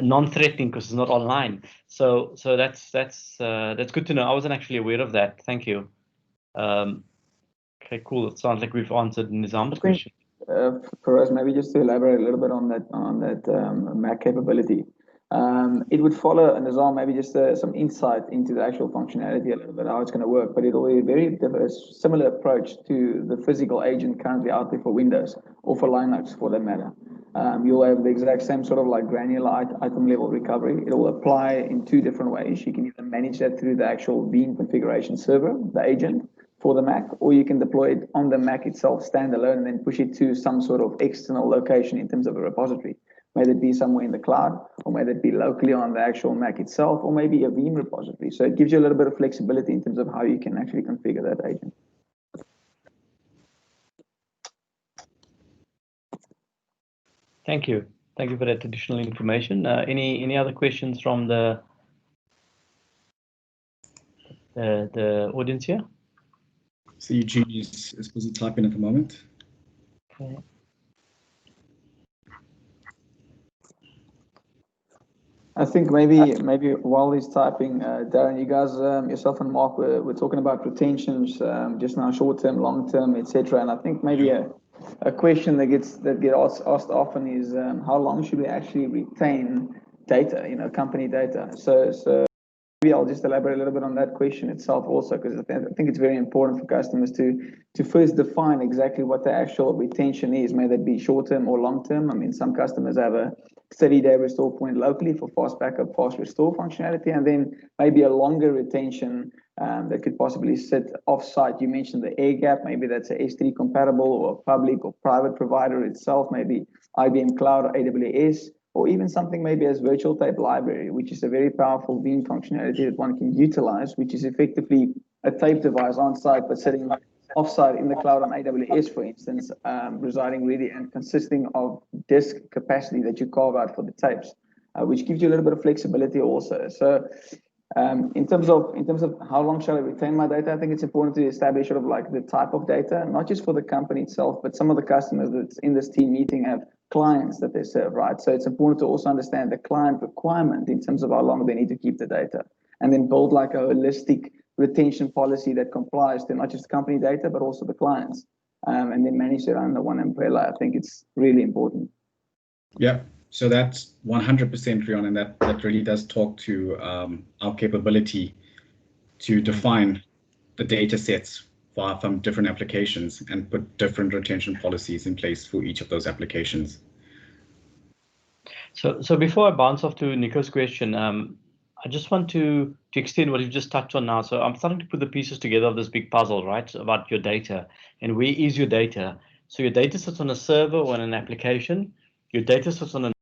Speaker 1: non-threatening because it's not online. So that's good to know. I wasn't actually aware of that. Thank you. Okay, cool. It sounds like we've answered Nizam's question.
Speaker 4: For us, maybe just to elaborate a little bit on that Mac capability. It would follow, Nizam, maybe just some insight into the actual functionality a little bit, how it's going to work, but it'll be a very similar approach to the physical agent currently out there for Windows or for Linux for that matter. You'll have the exact same sort of like granular item level recovery. It will apply in two different ways. You can either manage that through the actual Veeam configuration server, the agent, for the Mac, or you can deploy it on the Mac itself standalone and then push it to some sort of external location in terms of a repository. May that be somewhere in the cloud, or may that be locally on the actual Mac itself, or maybe a Veeam repository. So it gives you a little bit of flexibility in terms of how you can actually configure that agent.
Speaker 1: Thank you. Thank you for that additional information. Any other questions from the audience here?
Speaker 2: So Eugene is busy typing at the moment.
Speaker 1: Okay.
Speaker 4: I think maybe while he's typing, Darren, you guys, yourself and Mark were talking about retentions just now, short term, long term, etc. And I think maybe a question that gets asked often is how long should we actually retain data, company data? So maybe I'll just elaborate a little bit on that question itself also, because I think it's very important for customers to first define exactly what the actual retention is, may that be short-term or long-term. I mean, some customers have a 30-day restore point locally for fast backup, fast restore functionality, and then maybe a longer retention that could possibly sit off-site. You mentioned the air gap, maybe that's a S3 compatible or a public or private provider itself, maybe IBM Cloud or AWS, or even something maybe as virtual tape library, which is a very powerful Veeam functionality that one can utilize, which is effectively a tape device on site, but sitting offsite in the cloud on AWS, for instance, residing really and consisting of disk capacity that you carve out for the tapes, which gives you a little bit of flexibility also. So In terms of how long shall I retain my data, I think it's important to establish sort of like the type of data, not just for the company itself, but some of the customers that's in this team meeting have clients that they serve, right? So it's important to also understand the client requirement in terms of how long they need to keep the data, and then build like a holistic retention policy that complies to not just company data, but also the clients, and then manage it under one umbrella. I think it's really important.
Speaker 2: Yeah. So that's 100% Rion, and that really does talk to our capability to define the data sets from different applications and put different retention policies in place for each of those applications.
Speaker 1: So before I bounce off to Nico's question, I just want to extend what you've just touched on now. So I'm starting to put the pieces together of this big puzzle, right, about your data and where is your data. So your data sits on a server or on an application. Your data sits on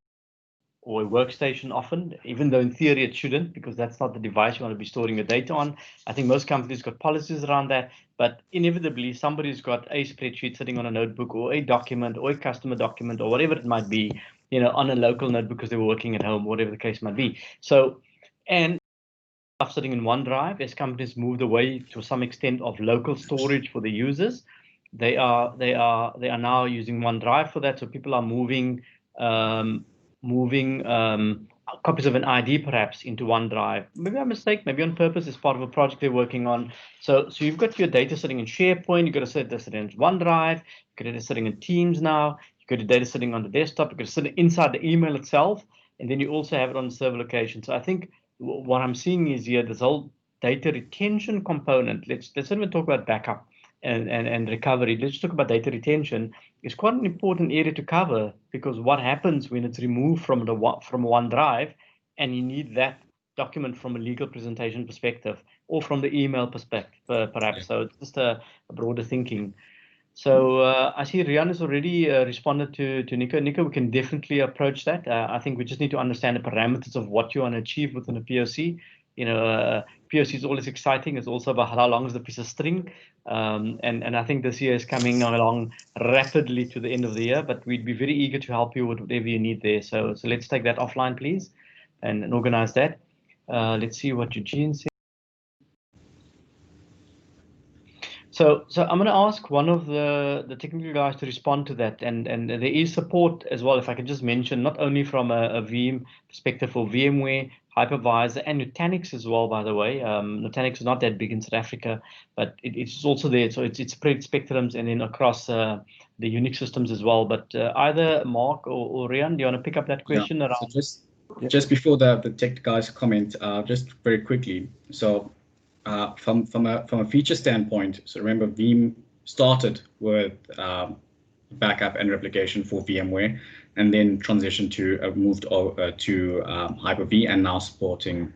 Speaker 1: or a workstation often, even though in theory it shouldn't, because that's not the device you want to be storing your data on. I think most companies got policies around that, but inevitably somebody's got a spreadsheet sitting on a notebook or a document or a customer document or whatever it might be, on a local notebook because they were working at home, whatever the case might be. So, and stuff sitting in OneDrive, as companies moved away to some extent of local storage for the users, they are now using OneDrive for that. So people are moving copies of an ID perhaps into OneDrive. Maybe a mistake, maybe on purpose, as part of a project they're working on. So you've got your data sitting in SharePoint, you've got a data sitting in OneDrive, you've got data sitting in Teams now, you've got your data sitting on the desktop, you've got it sitting inside the email itself, and then you also have it on the server location. So I think what I'm seeing is here, this whole data retention component. Let's not even talk about backup and recovery. Let's talk about data retention. It's quite an important area to cover, because what happens when it's removed from OneDrive and you need that document from a legal presentation perspective or from the email perspective, perhaps. Yeah. So it's just a broader thinking. So I see Rian has already responded to Nico. Nico, we can definitely approach that. I think we just need to understand the parameters of what you want to achieve within a POC. POC is always exciting. It's also about how long is the piece of string. And I think this year is coming along rapidly to the end of the year, but we'd be very eager to help you with whatever you need there. So let's take that offline, please, and organize that. Let's see what Eugene said. So I'm going to ask one of the technical guys to respond to that, and there is support as well, if I can just mention, not only from a Veeam perspective for VMware, Hypervisor, and Nutanix as well, by the way. Nutanix is not that big in South Africa, but it's also there. So it's spread spectrums and then across the Unix systems as well. But either Mark or Rian, do you want to pick up that question?
Speaker 2: Yeah. So just before the tech guys comment, just very quickly. So from a feature standpoint, so remember Veeam started with backup and replication for VMware, and then transitioned to moved over to Hyper-V, and now supporting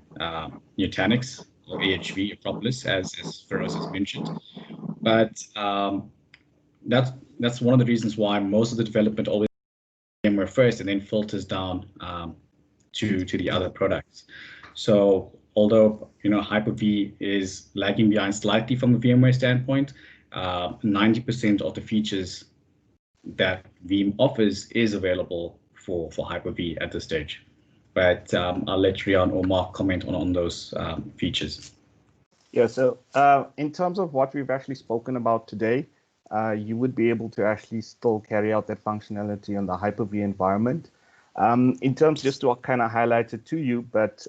Speaker 2: Nutanix or AHV, Acropolis, as Feroz has mentioned. But that's one of the reasons why most of the development always VMware first, and then filters down to the other products. So although Hyper-V is lagging behind slightly from a VMware standpoint, 90% of the features that Veeam offers is available for Hyper-V at this stage. But I'll let Rian or Mark comment on those features.
Speaker 5: Yeah, so in terms of what we've actually spoken about today, you would be able to actually still carry out that functionality on the Hyper-V environment. In terms, just to kind of highlight it to you, but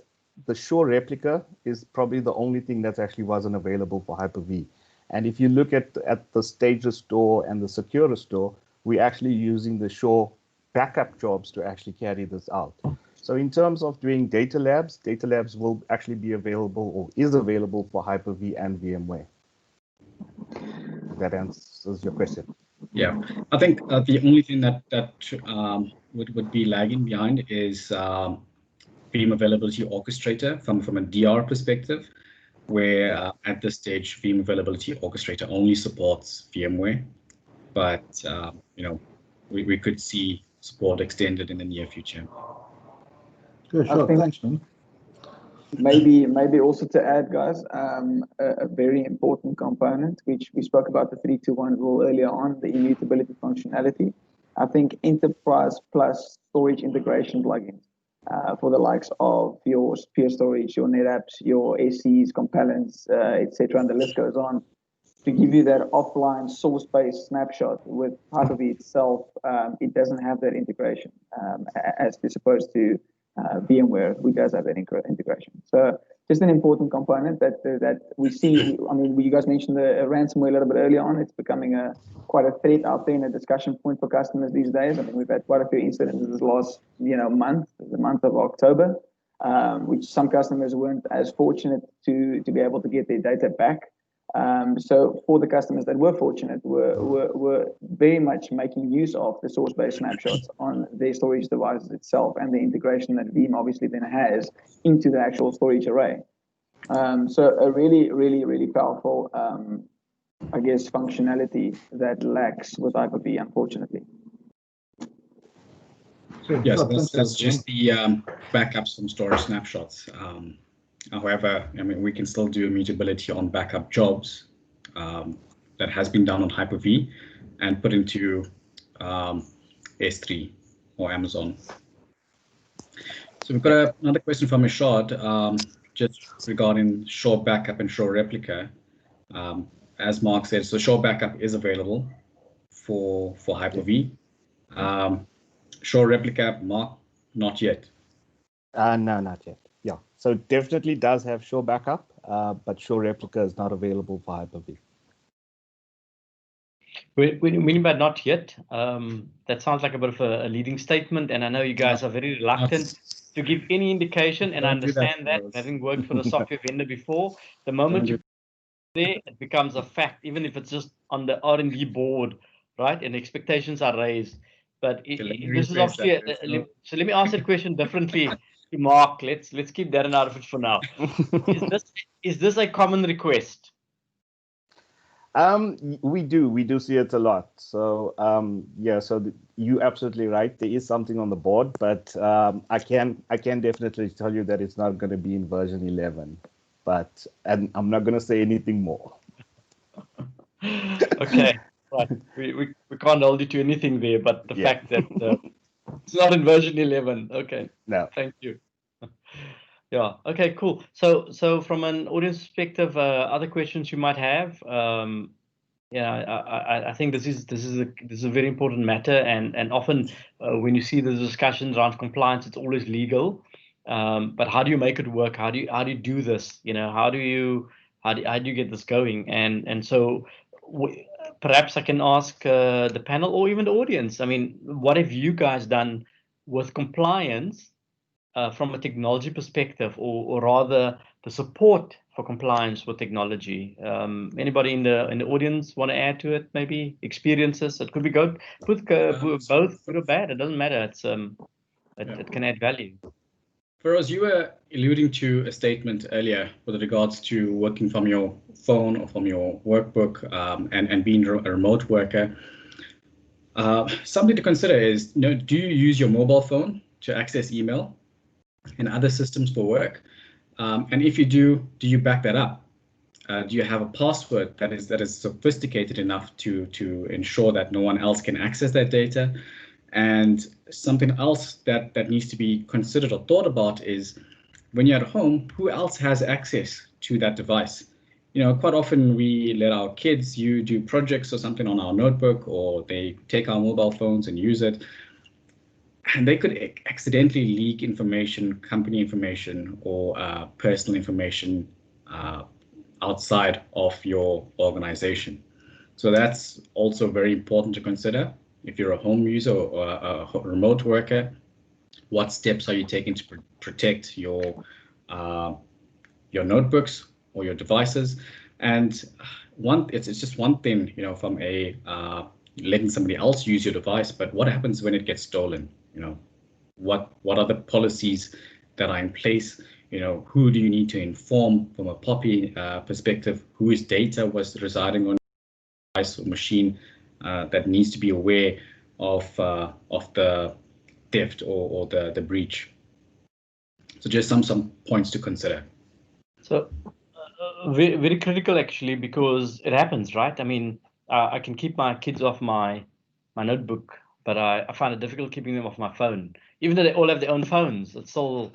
Speaker 5: the Shore replica is probably the only thing that actually wasn't available for Hyper-V. And if you look at the Stage Restore and the Secure Restore, we're actually using the Shore backup jobs to actually carry this out. So in terms of doing DataLabs will actually be available, or is available, for Hyper-V and VMware. That answers your question.
Speaker 2: Yeah, I think the only thing that would be lagging behind is Veeam Availability Orchestrator from a DR perspective, where at this stage Veeam Availability Orchestrator only supports VMware, but we could see support extended in the near future.
Speaker 6: Good, sure. Thanks, man.
Speaker 4: Maybe also to add, guys, a very important component, which we spoke about the 3-2-1 rule earlier on, the immutability functionality. I think Enterprise Plus storage integration plugins for the likes of your Pure Storage, your NetApps, your SCs, compellents, etc., and the list goes on, to give you that offline source-based snapshot. With Hyper-V itself, it doesn't have that integration, as opposed to VMware, who does have that integration. So just an important component that we see. I mean, you guys mentioned the ransomware a little bit earlier on. It's becoming quite a threat out there and a discussion point for customers these days. I mean, we've had quite a few incidents this last month, the month of October, which some customers weren't as fortunate to be able to get their data back. So for the customers that were fortunate, were very much making use of the source-based snapshots on their storage devices itself, and the integration that Veeam obviously then has into the actual storage array. So a really powerful, I guess, functionality that lacks with Hyper-V, unfortunately.
Speaker 2: Yes, that's just the backups from storage snapshots. However, I mean, we can still do immutability on backup jobs that has been done on Hyper-V and put into S3 or Amazon. So we've got another question from Ishad, just regarding Shore Backup and Shore Replica. As Mark said, so Shore Backup is available for Hyper-V. Shore Replica, Mark, not yet.
Speaker 5: No, not yet. Yeah, so definitely does have Shore Backup, but Shore Replica is not available for Hyper-V.
Speaker 1: What do you mean by not yet? That sounds like a bit of a leading statement, and I know you guys are very reluctant to give any indication, and I understand that, having worked for the software vendor before. The moment you there, it becomes a fact, even if it's just on the R&D board, right? And expectations are raised. But this is obviously so let me ask that question differently to Mark. Let's keep Darren out of it for now. Is this a common request?
Speaker 5: We do see it a lot. So yeah, so you're absolutely right. There is something on the board, but I can definitely tell you that it's not going to be in version 11. And I'm not going to say anything more.
Speaker 1: Okay, right. We can't hold you to anything there, but the fact that it's not in version 11. Okay.
Speaker 5: No.
Speaker 1: Thank you. Yeah. Okay. Cool. So from an audience perspective, other questions you might have. I think this is a very important matter, and often when you see the discussions around compliance, it's always legal. But how do you make it work? How do you do this? How do you get this going? And so perhaps I can ask the panel or even the audience. I mean, what have you guys done with compliance from a technology perspective, or rather the support for compliance with technology? Anybody in the audience want to add to it? Maybe experiences. It could be good with both good or bad. It doesn't matter. It's it can add value.
Speaker 2: Feroz, you were alluding to a statement earlier with regards to working from your phone or from your workbook and being a remote worker. Something to consider is, do you use your mobile phone to access email and other systems for work? And if you do you back that up? Do you have a password that is sophisticated enough to ensure that no one else can access that data? And something else that needs to be considered or thought about is, when you're at home, who else has access to that device? Quite often we let our kids do projects or something on our notebook, or they take our mobile phones and use it, and they could accidentally leak information, company information, or personal information outside of your organization. So that's also very important to consider. If you're a home user or a remote worker, what steps are you taking to protect your notebooks or your devices? And it's just one thing, from letting somebody else use your device, but what happens when it gets stolen? What are the policies that are in place? Who do you need to inform from a POPIA perspective? Whose data was residing on a device or machine that needs to be aware of the theft or the breach? So just some points to consider.
Speaker 1: So very, very critical, actually, because it happens, right? I mean, I can keep my kids off my notebook but I find it difficult keeping them off my phone. Even though they all have their own phones, it's still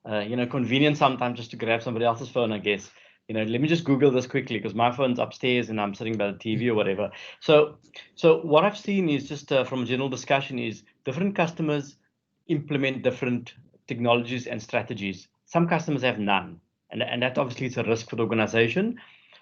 Speaker 1: convenient sometimes just to grab somebody else's phone, I guess. Let me just Google this quickly because my phone's upstairs and I'm sitting by the TV or whatever. So what I've seen is just from a general discussion is different customers implement different technologies and strategies. Some customers have none, and that obviously is a risk for the organization.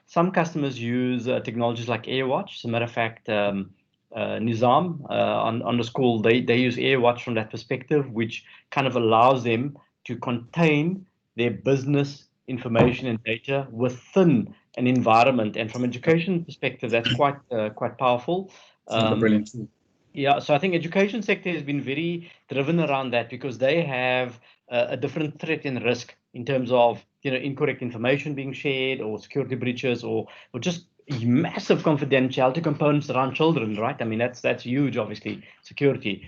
Speaker 1: Some customers use technologies like AirWatch. As a matter of fact, Nizam on the school, they use AirWatch from that perspective, which kind of allows them to contain their business information and data within an environment. And from education perspective, that's quite powerful.
Speaker 2: Brilliant.
Speaker 1: Yeah, so I think education sector has been very driven around that because they have a different threat and risk in terms of incorrect information being shared or security breaches or just massive confidentiality components around children, right? I mean that's huge, obviously, security.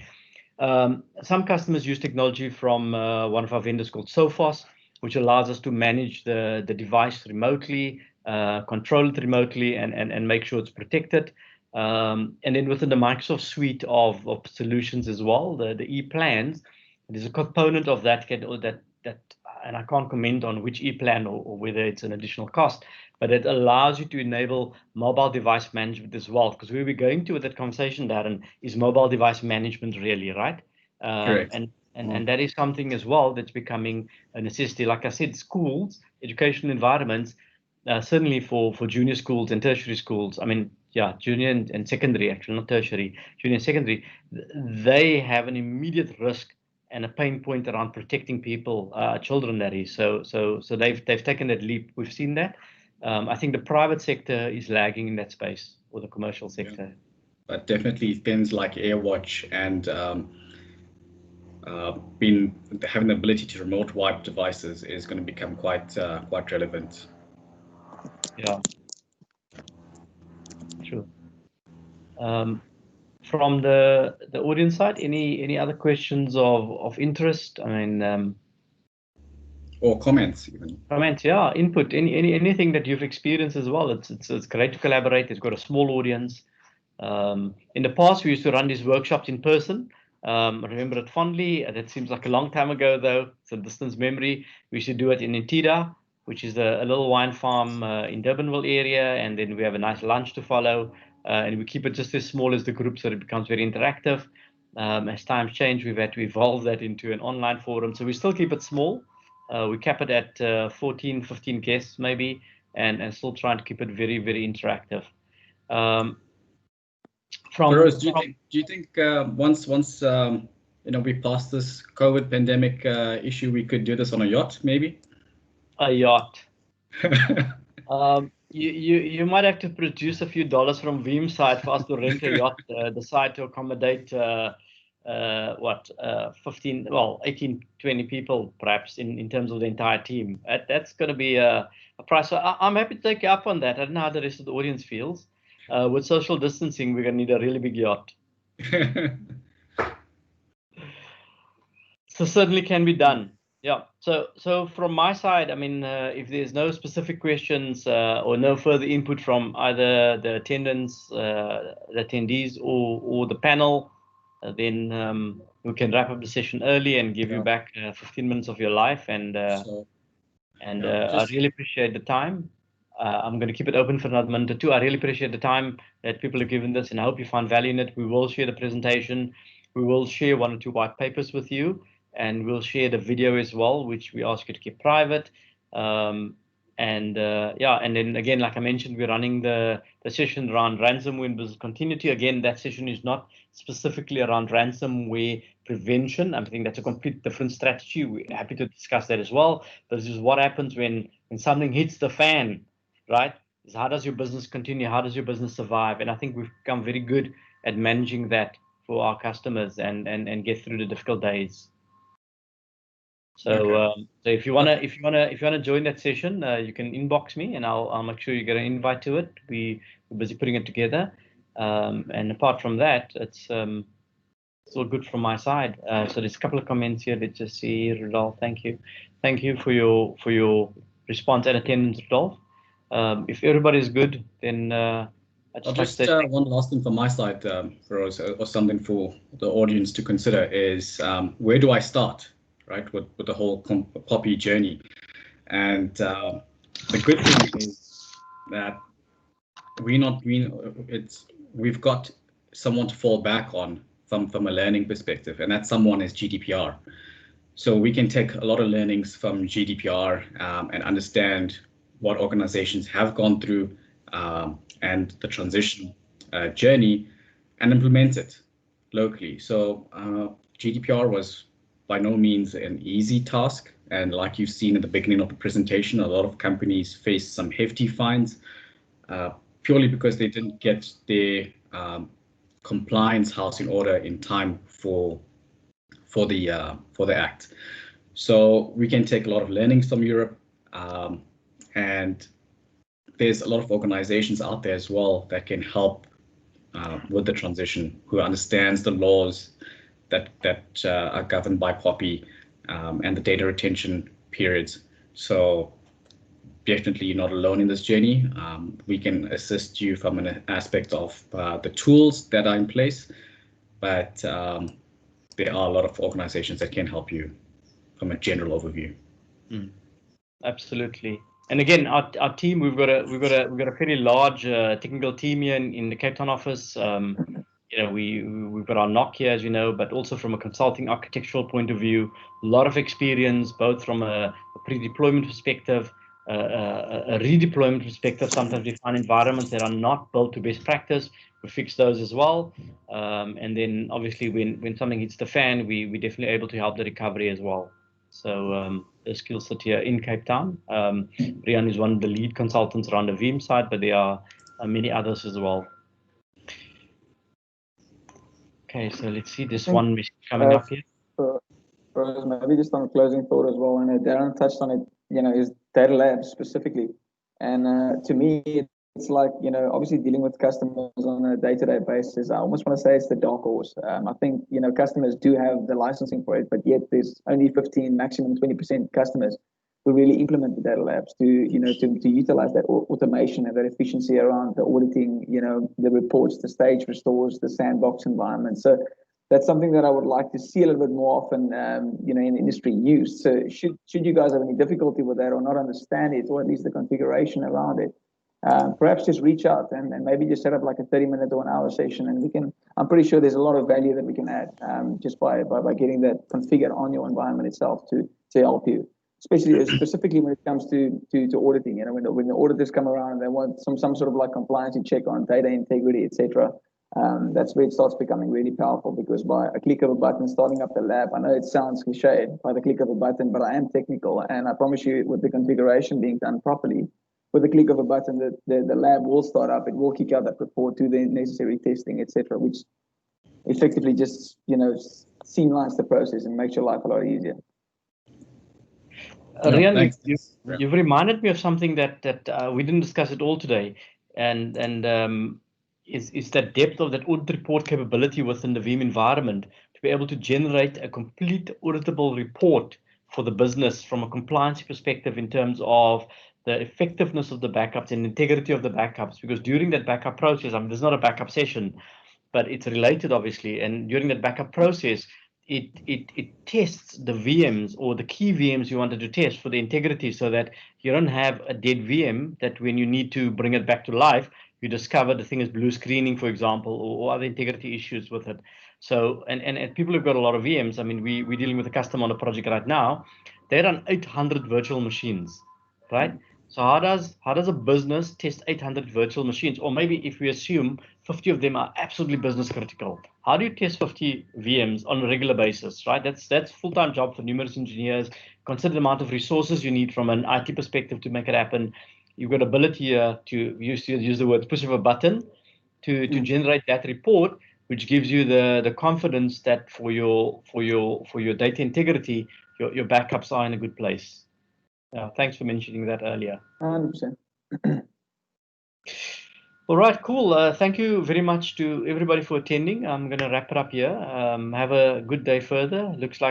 Speaker 1: Some customers use technology from one of our vendors called Sophos, which allows us to manage the device remotely, control it remotely, and make sure it's protected. And then within the Microsoft suite of solutions as well, the e-plans, there's a component of that, and I can't comment on which e-plan or whether it's an additional cost, but it allows you to enable mobile device management as well. Because where we're going to with that conversation, Darren, is mobile device management really, right?
Speaker 2: Correct.
Speaker 1: And that is something as well that's becoming a necessity. Like I said, schools, educational environments, certainly for junior schools and tertiary schools, I mean, yeah, junior and secondary, actually, not tertiary, junior and secondary, they have an immediate risk and a pain point around protecting people, children, that is. So they've taken that leap. We've seen that. I think the private sector is lagging in that space, or the commercial sector.
Speaker 2: Yeah. But definitely things like AirWatch and having the ability to remote wipe devices is going to become quite relevant.
Speaker 1: Yeah. True. From the audience side, any other questions of interest? I mean,
Speaker 2: or comments even.
Speaker 1: Comments, yeah, input, anything that you've experienced as well. It's great to collaborate. It's got a small audience. In the past, we used to run these workshops in person. I remember it fondly. That seems like a long time ago, though. It's a distant memory. We used to do it in Intida, which is a little wine farm in Durbanville area, and then we have a nice lunch to follow. And we keep it just as small as the group so that it becomes very interactive. As times change, we've had to evolve that into an online forum. So we still keep it small. We cap it at 14, 15 guests maybe, and still trying to keep it very, very interactive.
Speaker 2: Feroz, do you think once we pass this COVID pandemic issue, we could do this on a yacht, maybe?
Speaker 1: A yacht. You might have to produce a few dollars from Veeam side for us to rent a yacht, decide to accommodate 18, 20 people perhaps in terms of the entire team. That's going to be a price. So I'm happy to take you up on that. I don't know how the rest of the audience feels. With social distancing, we're going to need a really big yacht. So certainly can be done. Yeah. So from my side, I mean, if there's no specific questions or no further input from either the attendants, the attendees, or the panel, then we can wrap up the session early and give you back 15 minutes of your life. And I really appreciate the time. I'm going to keep it open for another minute or two. I really appreciate the time that people have given this, and I hope you find value in it. We will share the presentation. We will share 1 or 2 white papers with you, and we'll share the video as well, which we ask you to keep private. And then again, like I mentioned, we're running the session around ransomware and business continuity. Again, that session is not specifically around ransomware prevention. I think that's a complete different strategy. We're happy to discuss that as well. But this is what happens when something hits the fan, right? Is how does your business continue? How does your business survive? And I think we've become very good at managing that for our customers and get through the difficult days. So, so if you wanna join that session, you can inbox me, and I'll make sure you get an invite to it. We're busy putting it together, and apart from that, it's all good from my side. So there's a couple of comments here. Let's just see. Rudolph, thank you for your response and attendance, Rudolph. If everybody is good, then
Speaker 2: Just one last thing from my side, Rose, or something for the audience to consider is where do I start, right, with the whole POPIA journey? And the good thing is that we've got someone to fall back on from a learning perspective, and that someone is GDPR. So we can take a lot of learnings from GDPR and understand what organizations have gone through and the transition journey and implement it locally. So GDPR was by no means an easy task. And like you've seen at the beginning of the presentation, a lot of companies faced some hefty fines purely because they didn't get their compliance house in order in time for the act. So we can take a lot of learnings from Europe, and there's a lot of organizations out there as well that can help with the transition, who understands the laws that are governed by POPIA and the data retention periods. So definitely you're not alone in this journey. We can assist you from an aspect of the tools that are in place, but there are a lot of organizations that can help you from a general overview.
Speaker 1: Absolutely. And again, our team, we've got a fairly large technical team here in the Cape Town office. We've got our NOC here, as you know, but also from a consulting architectural point of view, a lot of experience, both from a pre-deployment perspective, a redeployment perspective. Sometimes we find environments that are not built to best practice. We fix those as well. And then obviously when something hits the fan, we're definitely able to help the recovery as well. So the skill set here in Cape Town. Rian is one of the lead consultants around the Veeam side, but there are many others as well. Okay, so let's see this one coming up here.
Speaker 4: Maybe just on a closing thought as well, and Darren touched on it, is DataLabs specifically. And to me, it's like, obviously dealing with customers on a day-to-day basis, I almost want to say it's the dark horse. I think, customers do have the licensing for it, but yet there's only 15, maximum 20% customers who really implement the DataLabs to utilize that automation and that efficiency around the auditing, the reports, the stage restores, the sandbox environment. So that's something that I would like to see a little bit more often, in industry use. So should you guys have any difficulty with that or not understand it, or at least the configuration around it, perhaps just reach out and maybe just set up like a 30-minute or an hour session, and I'm pretty sure there's a lot of value that we can add just by getting that configured on your environment itself to help you, specifically when it comes to auditing. When the auditors come around and they want some sort of like compliance check on data integrity, etc. That's where it starts becoming really powerful, because by a click of a button starting up the lab, I know it sounds cliched, by the click of a button, but I am technical, and I promise you, with the configuration being done properly, with the click of a button, the lab will start up. It will kick out that report, do the necessary testing, etc., which effectively just streamlines the process and makes your life a lot easier.
Speaker 1: Rian, you've reminded me of something that we didn't discuss at all today, and is that depth of that audit report capability within the Veeam environment to be able to generate a complete auditable report for the business from a compliance perspective in terms of the effectiveness of the backups and integrity of the backups. Because during that backup process, there's not a backup session, but it's related obviously, and during that backup process, it tests the VMs or the key VMs you wanted to test for the integrity, so that you don't have a dead VM that when you need to bring it back to life, you discover the thing is blue screening, for example, or other integrity issues with it. So, and people who've got a lot of VMs, we're dealing with a customer on a project right now. They run 800 virtual machines, right? So how does a business test 800 virtual machines? Or maybe if we assume 50 of them are absolutely business critical, how do you test 50 VMs on a regular basis, right? That's a full-time job for numerous engineers. Consider the amount of resources you need from an IT perspective to make it happen. You've got ability to use the word push of a button to generate that report, which gives you the confidence that for your data integrity, your backups are in a good place. Thanks for mentioning that earlier.
Speaker 4: 100%.
Speaker 1: All right, cool. Thank you very much to everybody for attending. I'm going to wrap it up here. Have a good day further. Looks like